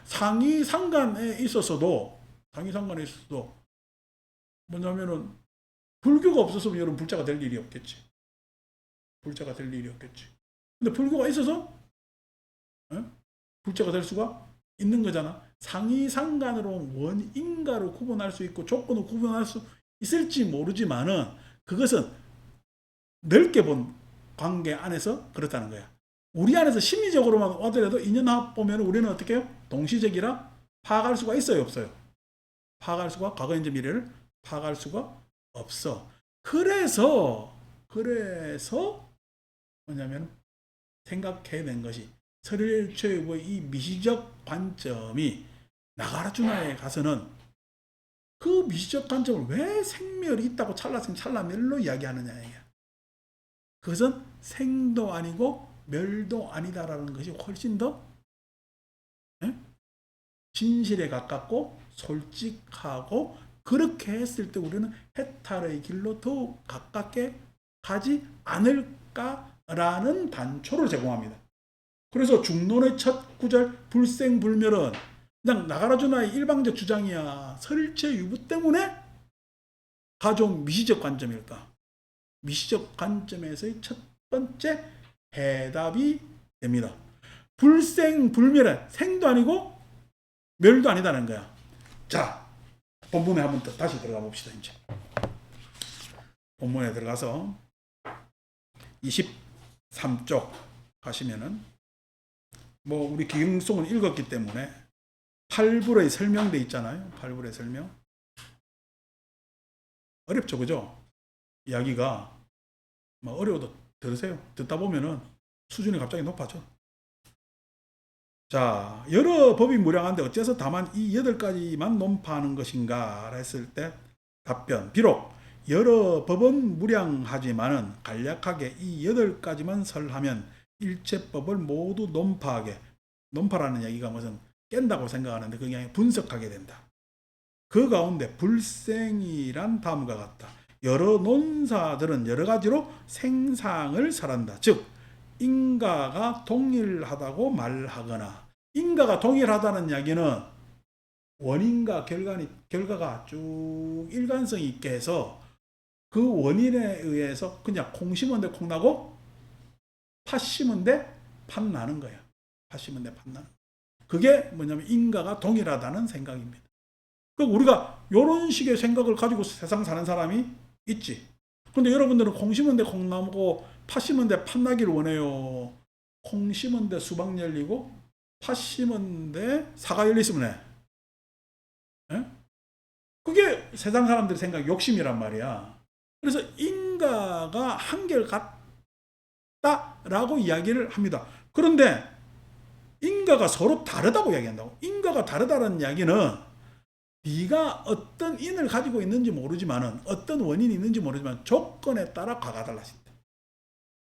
상이상간에 있어서도 뭐냐면은 불교가 없었으면 여러분 불자가 될 일이 없겠지. 근데 불교가 있어서 불자가 될 수가 있는 거잖아. 상이상간으로 원인가로 구분할 수 있고 조건을 구분할 수 있을지 모르지만은 그것은 넓게 본 관계 안에서 그렇다는 거야. 우리 안에서 심리적으로만 와더라도 인연합 보면 우리는 어떻게 해요? 동시적이라 파악할 수가 있어요, 없어요? 파악할 수가, 과거, 현재, 미래를 파악할 수가 없어. 그래서 뭐냐면 생각해낸 것이 설일체의 이 미시적 관점이 나가라주나에 가서는 그 미시적 관점을 왜 생멸이 있다고 찰나생 찰나멸로 이야기하느냐 이게. 그것은 생도 아니고 멸도 아니다라는 것이 훨씬 더 진실에 가깝고 솔직하고, 그렇게 했을 때 우리는 해탈의 길로 더욱 가깝게 가지 않을까라는 단초를 제공합니다. 그래서 중론의 첫 구절 불생불멸은 그냥 나가라주나의 일방적 주장이야. 설일체 유부 때문에 가져온 미시적 관점일까? 미시적 관점에서의 첫 번째 해답이 됩니다. 불생불멸은 생도 아니고 멸도 아니다는 거야. 자, 본문에 한번 또 다시 들어가 봅시다. 이제 본문에 들어가서 23쪽 하시면은 우리 기경송을 읽었기 때문에 8불의 설명돼 있잖아요. 8불의 설명. 어렵죠, 그죠? 이야기가 어려워도 들으세요. 듣다 보면은 수준이 갑자기 높아져. 자, 여러 법이 무량한데 어째서 다만 이 8가지만 논파하는 것인가 했을 때 답변. 비록 여러 법은 무량하지만은 간략하게 이 8가지만 설하면 일체법을 모두 논파라는 얘기가 무슨 깬다고 생각하는데 그게 아니라 분석하게 된다. 그 가운데 불생이란 다음과 같다. 여러 논사들은 여러 가지로 생상을 설한다. 즉 인가가 동일하다고 말하거나, 인가가 동일하다는 이야기는 원인과 결과가 쭉 일관성이 있게 해서 그 원인에 의해서 그냥 콩 심은 데 콩 나고 팥 심은 데 팥 나는 거야. 그게 뭐냐면 인가가 동일하다는 생각입니다. 그러니까 우리가 이런 식의 생각을 가지고 세상 사는 사람이 있지. 근데 여러분들은 콩 심은 데 콩 나고 팥 심은 데 팥 나기를 원해요. 콩 심은 데 수박 열리고 팥 심은 데 사과 열렸으면 해. 그게 세상 사람들의 생각, 욕심이란 말이야. 그래서 인가가 한결같다라고 이야기를 합니다. 그런데 인과가 서로 다르다고 이야기한다고. 인과가 다르다는 이야기는 네가 어떤 인을 가지고 있는지 모르지만은 어떤 원인이 있는지 모르지만 조건에 따라 과가 달라진다.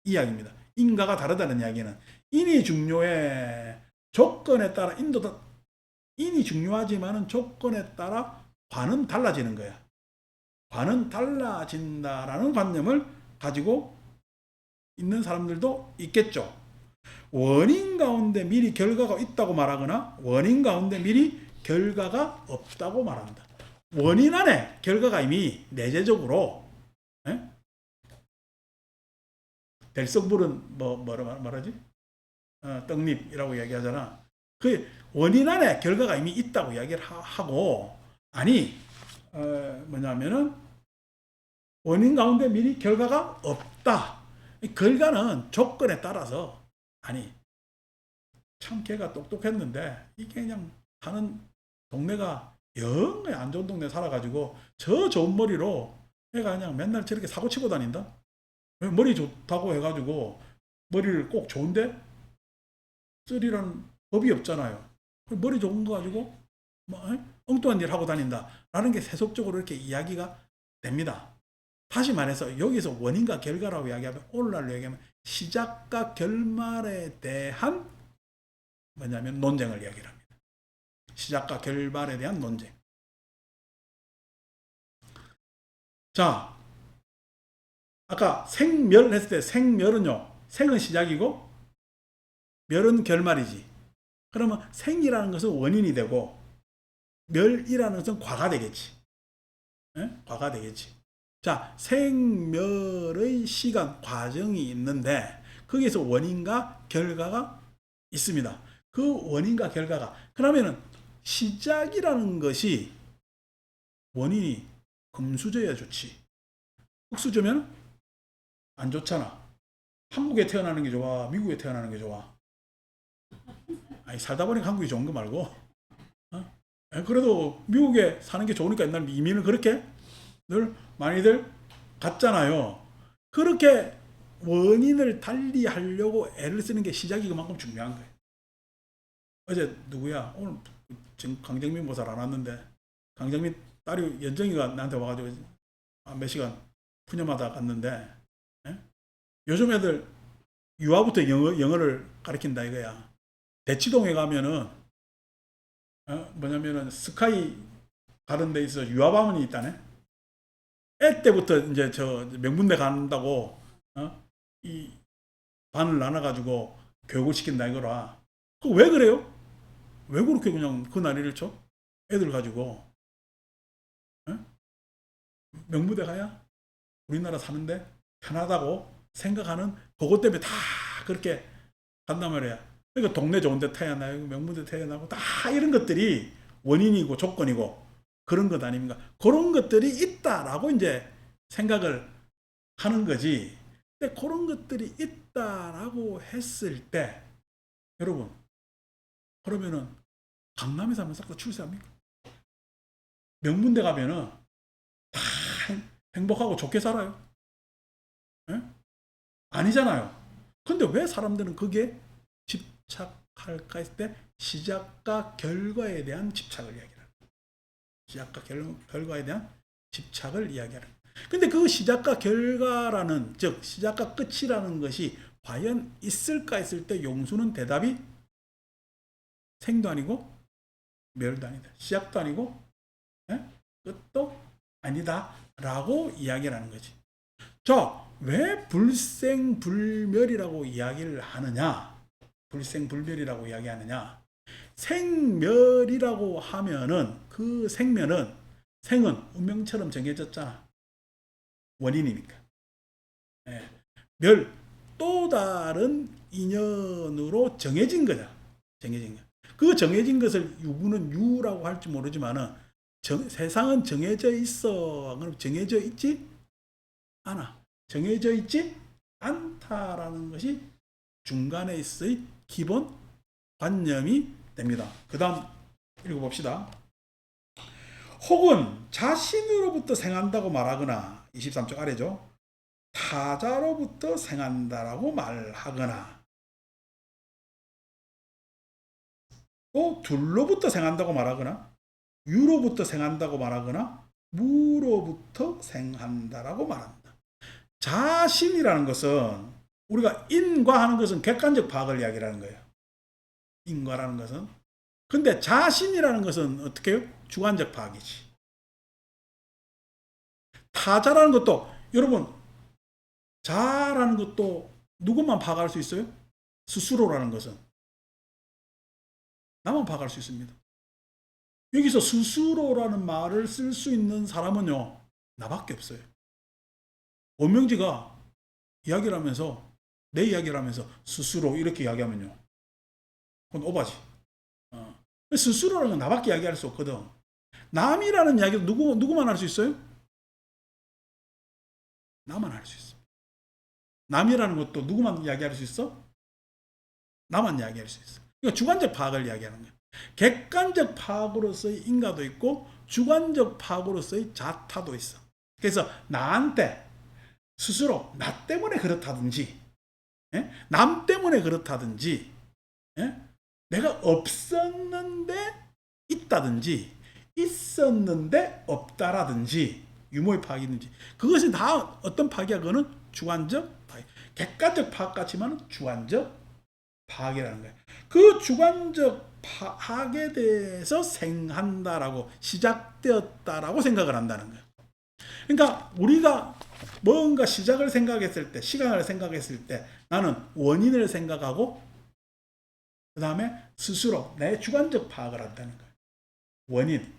이 이야기입니다. 인과가 다르다는 이야기는 인이 중요해. 조건에 따라 인이 중요하지만은 조건에 따라 과는 달라지는 거야. 과는 달라진다라는 관념을 가지고 있는 사람들도 있겠죠. 원인 가운데 미리 결과가 있다고 말하거나 원인 가운데 미리 결과가 없다고 말한다. 원인 안에 결과가 이미 내재적으로 델석불은 뭐라 말하지? 떡잎이라고 이야기하잖아. 그 원인 안에 결과가 이미 있다고 이야기를 하고 아니 뭐냐면은 원인 가운데 미리 결과가 없다. 결과는 조건에 따라서 아니 참 걔가 똑똑했는데 이게 그냥 사는 동네가 영 안 좋은 동네 살아가지고 저 좋은 머리로 얘가 그냥 맨날 저렇게 사고 치고 다닌다. 머리 좋다고 해가지고 머리를 꼭 좋은데 쓰리라는 법이 없잖아요. 머리 좋은 거 가지고 뭐 엉뚱한 일 하고 다닌다 라는 게 세속적으로 이렇게 이야기가 됩니다. 다시 말해서 여기서 원인과 결과라고 이야기하면 오늘날로 이야기하면 시작과 결말에 대한 뭐냐면 논쟁을 이야기를 합니다. 시작과 결말에 대한 논쟁. 자, 아까 생멸 했을 때 생멸은요. 생은 시작이고 멸은 결말이지. 그러면 생이라는 것은 원인이 되고 멸이라는 것은 과가 되겠지. 과가 되겠지. 자, 생멸의 시간 과정이 있는데 거기에서 원인과 결과가 있습니다. 그 원인과 결과가 그러면은 시작이라는 것이 원인이 금수저야 좋지. 흙수저면 안 좋잖아. 한국에 태어나는 게 좋아? 미국에 태어나는 게 좋아? 아니 살다 보니까 한국이 좋은 거 말고 그래도 미국에 사는 게 좋으니까 옛날 이민을 그렇게 늘 많이들 갔잖아요. 그렇게 원인을 달리하려고 애를 쓰는 게 시작이 그만큼 중요한 거예요. 어제 누구야? 오늘 지금 강정민 모살 안 왔는데 강정민 딸이 연정이가 나한테 와가지고 몇 시간 푸념하다 갔는데 요즘 애들 유아부터 영어를 가르친다 이거야. 대치동에 가면은 뭐냐면은 스카이 가는 데 있어 유아반이 있다네. 애 때부터 이제 저 명문대 간다고 이 반을 나눠가지고 교육을 시킨다 이거라. 그 왜 그래요? 왜 그렇게 그냥 그 난리를 쳐? 애들 가지고 명문대 가야 우리나라 사는데 편하다고 생각하는 그것 때문에 다 그렇게 간단 말이야. 그러니까 동네 좋은 데 태어나고 명문대 태어나고 다 이런 것들이 원인이고 조건이고 그런 것 아닙니까? 그런 것들이 있다라고 이제 생각을 하는 거지. 근데 그런 것들이 있다라고 했을 때 여러분 그러면은 강남에 사면 싹 다 출세합니까? 명문대 가면은 다 행복하고 좋게 살아요? 에? 아니잖아요. 근데 왜 사람들은 그게 집착할까 했을 때 시작과 결과에 대한 집착을 이야기합니다. 시작과 결과에 대한 집착을 이야기합니다. 근데 그 시작과 결과라는 즉 시작과 끝이라는 것이 과연 있을까 했을 때 용수는 대답이 생도 아니고 멸도 아니다. 시작도 아니고 끝도 아니다 라고 이야기를 하는 거지. 자, 왜 불생불멸이라고 이야기를 하느냐? 불생불멸이라고 이야기하느냐? 생멸이라고 하면은 그 생면은 생은 운명처럼 정해졌잖아. 원인이니까. 멸, 또 다른 인연으로 정해진 거다. 정해진 거. 그 정해진 것을 유부는 유라고 할지 모르지만은 세상은 정해져 있어. 그럼 정해져 있지 않아. 정해져 있지 않다라는 것이 중간에 있어의 기본 관념이 됩니다. 그 다음 읽어봅시다. 혹은 자신으로부터 생한다고 말하거나 23쪽 아래죠. 타자로부터 생한다라고 말하거나 또 둘로부터 생한다고 말하거나 유로부터 생한다고 말하거나 무로부터 생한다라고 말합니다. 자신이라는 것은 우리가 인과하는 것은 객관적 파악을 이야기하는 거예요. 인과라는 것은. 근데 자신이라는 것은 어떻게 해요? 주관적 파악이지. 타자라는 것도 여러분 자라는 것도 누구만 파악할 수 있어요? 스스로라는 것은 나만 파악할 수 있습니다. 여기서 스스로라는 말을 쓸 수 있는 사람은요, 나밖에 없어요. 원명지가 이야기를 하면서, 내 이야기를 하면서 스스로 이렇게 이야기하면요, 그건 오바지. 스스로라는 건 나밖에 이야기할 수 없거든. 남이라는 이야기도 누구만 할 수 있어요? 나만 할 수 있어. 남이라는 것도 누구만 이야기할 수 있어? 나만 이야기할 수 있어. 그러니까 주관적 파악을 이야기하는 거야. 객관적 파악으로서의 인과도 있고 주관적 파악으로서의 자타도 있어. 그래서 나한테 스스로 나 때문에 그렇다든지 남 때문에 그렇다든지 내가 없었는데 있다든지 있었는데 없다라든지 유무의 파악이 있는지 그것이 다 어떤 파악이야? 그거는 주관적 파악. 객관적 파악 같지만 주관적 파악이라는 거예요. 그 주관적 파악에 대해서 생한다라고 시작되었다라고 생각을 한다는 거예요. 그러니까 우리가 뭔가 시작을 생각했을 때, 시간을 생각했을 때 나는 원인을 생각하고 그 다음에 스스로 내 주관적 파악을 한다는 거예요. 원인.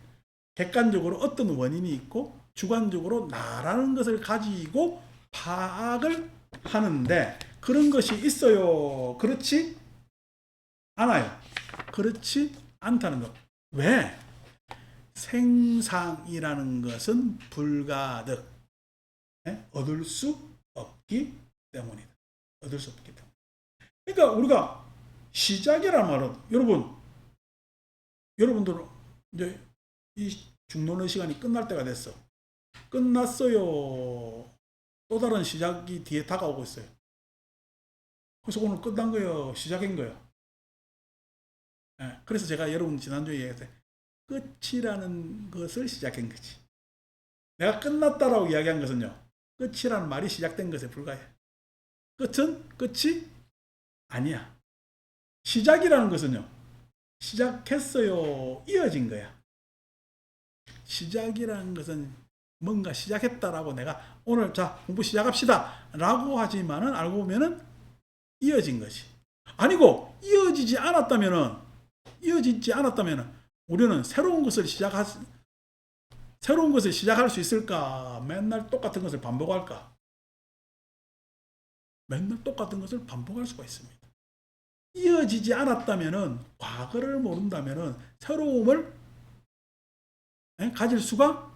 객관적으로 어떤 원인이 있고 주관적으로 나라는 것을 가지고 파악을 하는데 그런 것이 있어요. 그렇지 않아요. 그렇지 않다는 것. 왜? 생상이라는 것은 불가득. 얻을 수 없기 때문이다. 얻을 수 없기 때문에. 그러니까 우리가 시작이란 말은 여러분들 이제 이 중론의 시간이 끝날 때가 됐어. 끝났어요. 또 다른 시작이 뒤에 다가오고 있어요. 그래서 오늘 끝난 거예요. 시작인 거예요. 그래서 제가 여러분 지난주에 얘기했어요. 끝이라는 것을 시작한 거지. 내가 끝났다라고 이야기한 것은요. 끝이라는 말이 시작된 것에 불과해. 끝은 끝이 아니야. 시작이라는 것은요. 시작했어요. 이어진 거야. 시작이라는 것은 뭔가 시작했다라고 내가 오늘 자 공부 시작합시다 라고 하지만은 알고 보면은 이어진 것이 아니고 이어지지 않았다면은 우리는 새로운 것을 시작할 수 있을까? 맨날 똑같은 것을 반복할까? 맨날 똑같은 것을 반복할 수가 있습니다. 이어지지 않았다면은 과거를 모른다면은 새로움을 가질 수가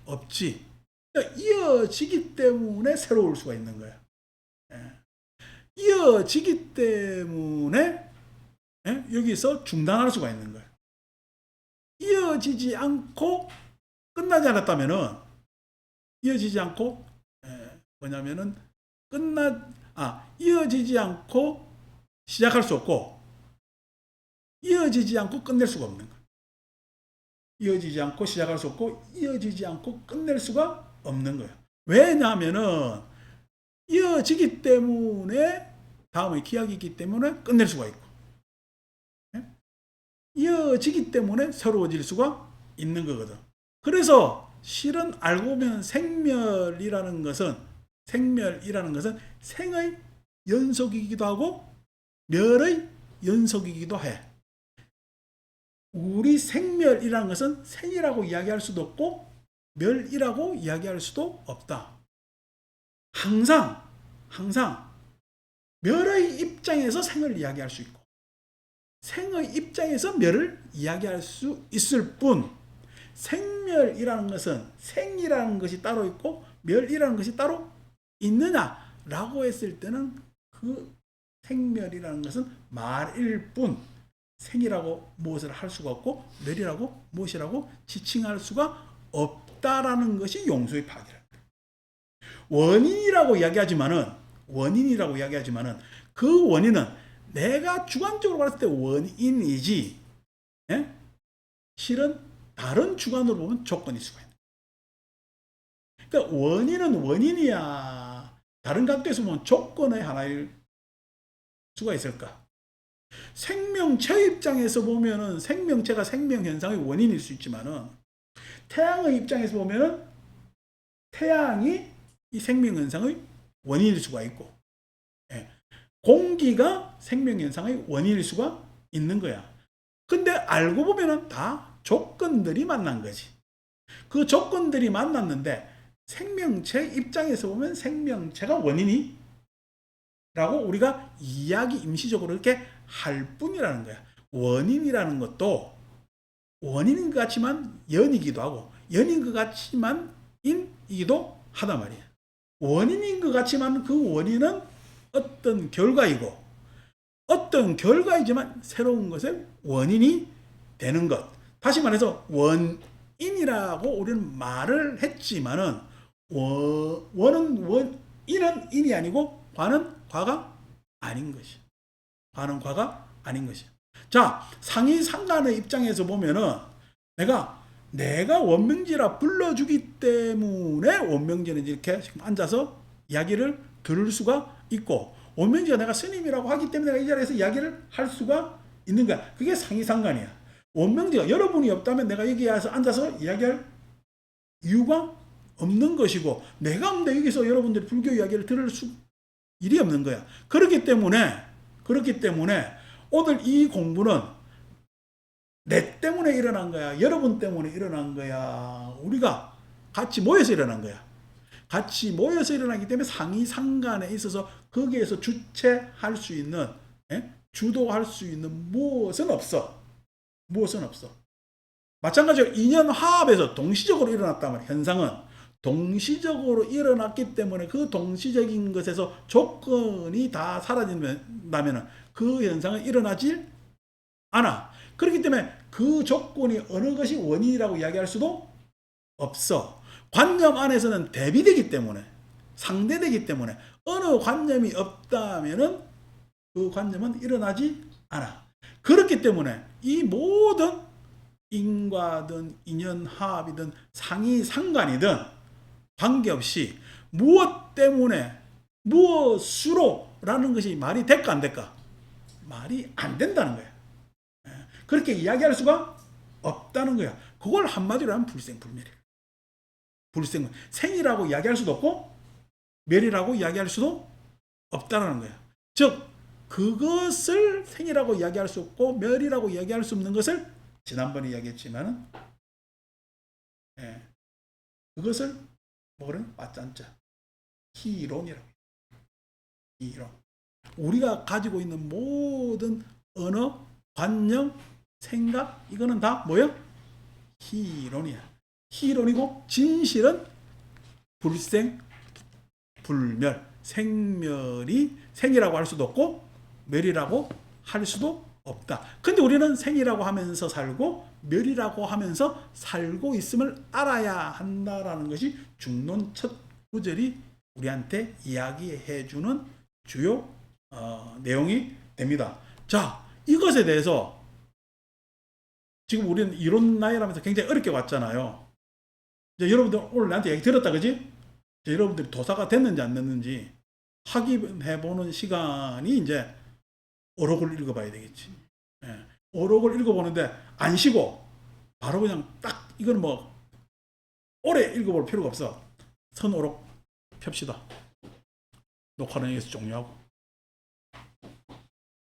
없지. 그러니까 이어지기 때문에 새로울 수가 있는 거야. 이어지기 때문에 여기서 중단할 수가 있는 거야. 이어지지 않고 끝나지 않았다면은 이어지지 않고 뭐냐면은 이어지지 않고 시작할 수 없고 이어지지 않고 끝낼 수가 없는 거야. 이어지지 않고 시작할 수 없고 이어지지 않고 끝낼 수가 없는 거예요. 왜냐하면은 이어지기 때문에 다음에 기약이 있기 때문에 끝낼 수가 있고 이어지기 때문에 새로워질 수가 있는 거거든. 그래서 실은 알고 보면 생멸이라는 것은 생의 연속이기도 하고 멸의 연속이기도 해. 우리 생멸이라는 것은 생이라고 이야기할 수도 없고 멸이라고 이야기할 수도 없다. 항상 멸의 입장에서 생을 이야기할 수 있고 생의 입장에서 멸을 이야기할 수 있을 뿐 생멸이라는 것은 생이라는 것이 따로 있고 멸이라는 것이 따로 있느냐라고 했을 때는 그 생멸이라는 것은 말일 뿐 생이라고 무엇을 할 수가 없고 멸이라고 무엇이라고 지칭할 수가 없다라는 것이 용수의 파악이랍니다. 원인이라고 이야기하지만은 그 원인은 내가 주관적으로 봤을 때 원인이지 예? 실은 다른 주관으로 보면 조건일 수가 있는. 그러니까 원인은 원인이야. 다른 각도에서 보면 조건의 하나일 수가 있을까? 생명체 입장에서 보면은 생명체가 생명 현상의 원인일 수 있지만은 태양의 입장에서 보면은 태양이 이 생명 현상의 원인일 수가 있고, 예. 공기가 생명 현상의 원인일 수가 있는 거야. 근데 알고 보면은 다 조건들이 만난 거지. 그 조건들이 만났는데 생명체 입장에서 보면 생명체가 원인이 라고 우리가 이야기 임시적으로 이렇게 할 뿐이라는 거야. 원인이라는 것도 원인인 것 같지만 연이기도 하고 연인 것 같지만 인이기도 하단 말이야. 원인인 것 같지만 그 원인은 어떤 결과이고 어떤 결과이지만 새로운 것의 원인이 되는 것. 다시 말해서 원인이라고 우리는 말을 했지만은 인은 인이 아니고 과는 과가 아닌 것이. 과는 과가 아닌 것이. 자, 상위 상관의 입장에서 보면은 내가 원명지라 불러주기 때문에 원명지는 이렇게 앉아서 이야기를 들을 수가 있고 원명지가 내가 스님이라고 하기 때문에 내가 이 자리에서 이야기를 할 수가 있는 거야. 그게 상위 상관이야. 원명지가 여러분이 없다면 내가 여기 와서 앉아서 이야기할 이유가 없는 것이고 내가 없는데 여기서 여러분들이 불교 이야기를 들을 일이 없는 거야. 그렇기 때문에 오늘 이 공부는 내 때문에 일어난 거야. 여러분 때문에 일어난 거야. 우리가 같이 모여서 일어난 거야. 같이 모여서 일어나기 때문에 상위 상관에 있어서 거기에서 주체할 수 있는, 주도할 수 있는 무엇은 없어. 무엇은 없어. 마찬가지로 인연화합에서 동시적으로 일어났단 말이야. 현상은 동시적으로 일어났기 때문에 그 동시적인 것에서 조건이 다 사라진다면 그 현상은 일어나질 않아. 그렇기 때문에 그 조건이 어느 것이 원인이라고 이야기할 수도 없어. 관념 안에서는 대비되기 때문에 상대되기 때문에 어느 관념이 없다면은 그 관념은 일어나지 않아. 그렇기 때문에 이 모든 인과든 인연화합이든 상위 상관이든 관계없이 무엇 때문에 무엇으로 라는 것이 말이 될까 안 될까? 말이 안 된다는 거야. 그렇게 이야기할 수가 없다는 거야. 그걸 한마디로 하면 불생불멸이야. 생이라고 이야기할 수도 없고 멸이라고 이야기할 수도 없다는 거야. 즉 그것을 생이라고 이야기할 수 없고 멸이라고 이야기할 수 없는 것을 지난번에 이야기했지만은 그것을 뭐는 빠짠짜 희론이라고 해요. 희론. 우리가 가지고 있는 모든 언어, 관념, 생각 이거는 다 뭐야? 희론이야. 희론이고 진실은 불생, 불멸. 생멸이 생이라고 할 수도 없고 멸이라고 할 수도 없다. 근데 우리는 생이라고 하면서 살고 멸이라고 하면서 살고 있음을 알아야 한다라는 것이 중론 첫 구절이 우리한테 이야기해주는 주요 내용이 됩니다. 자, 이것에 대해서 지금 우리는 이론 나열하면서 굉장히 어렵게 왔잖아요. 이제 여러분들 오늘 나한테 얘기 들었다, 그지? 이제 여러분들이 도사가 됐는지 안 됐는지 확인해보는 시간이 이제 어록을 읽어봐야 되겠지. 어록을 읽어보는데 안 쉬고 바로 그냥 딱 이건 뭐 오래 읽어볼 필요가 없어. 선어록 펴시다. 녹화는 여기서 종료하고.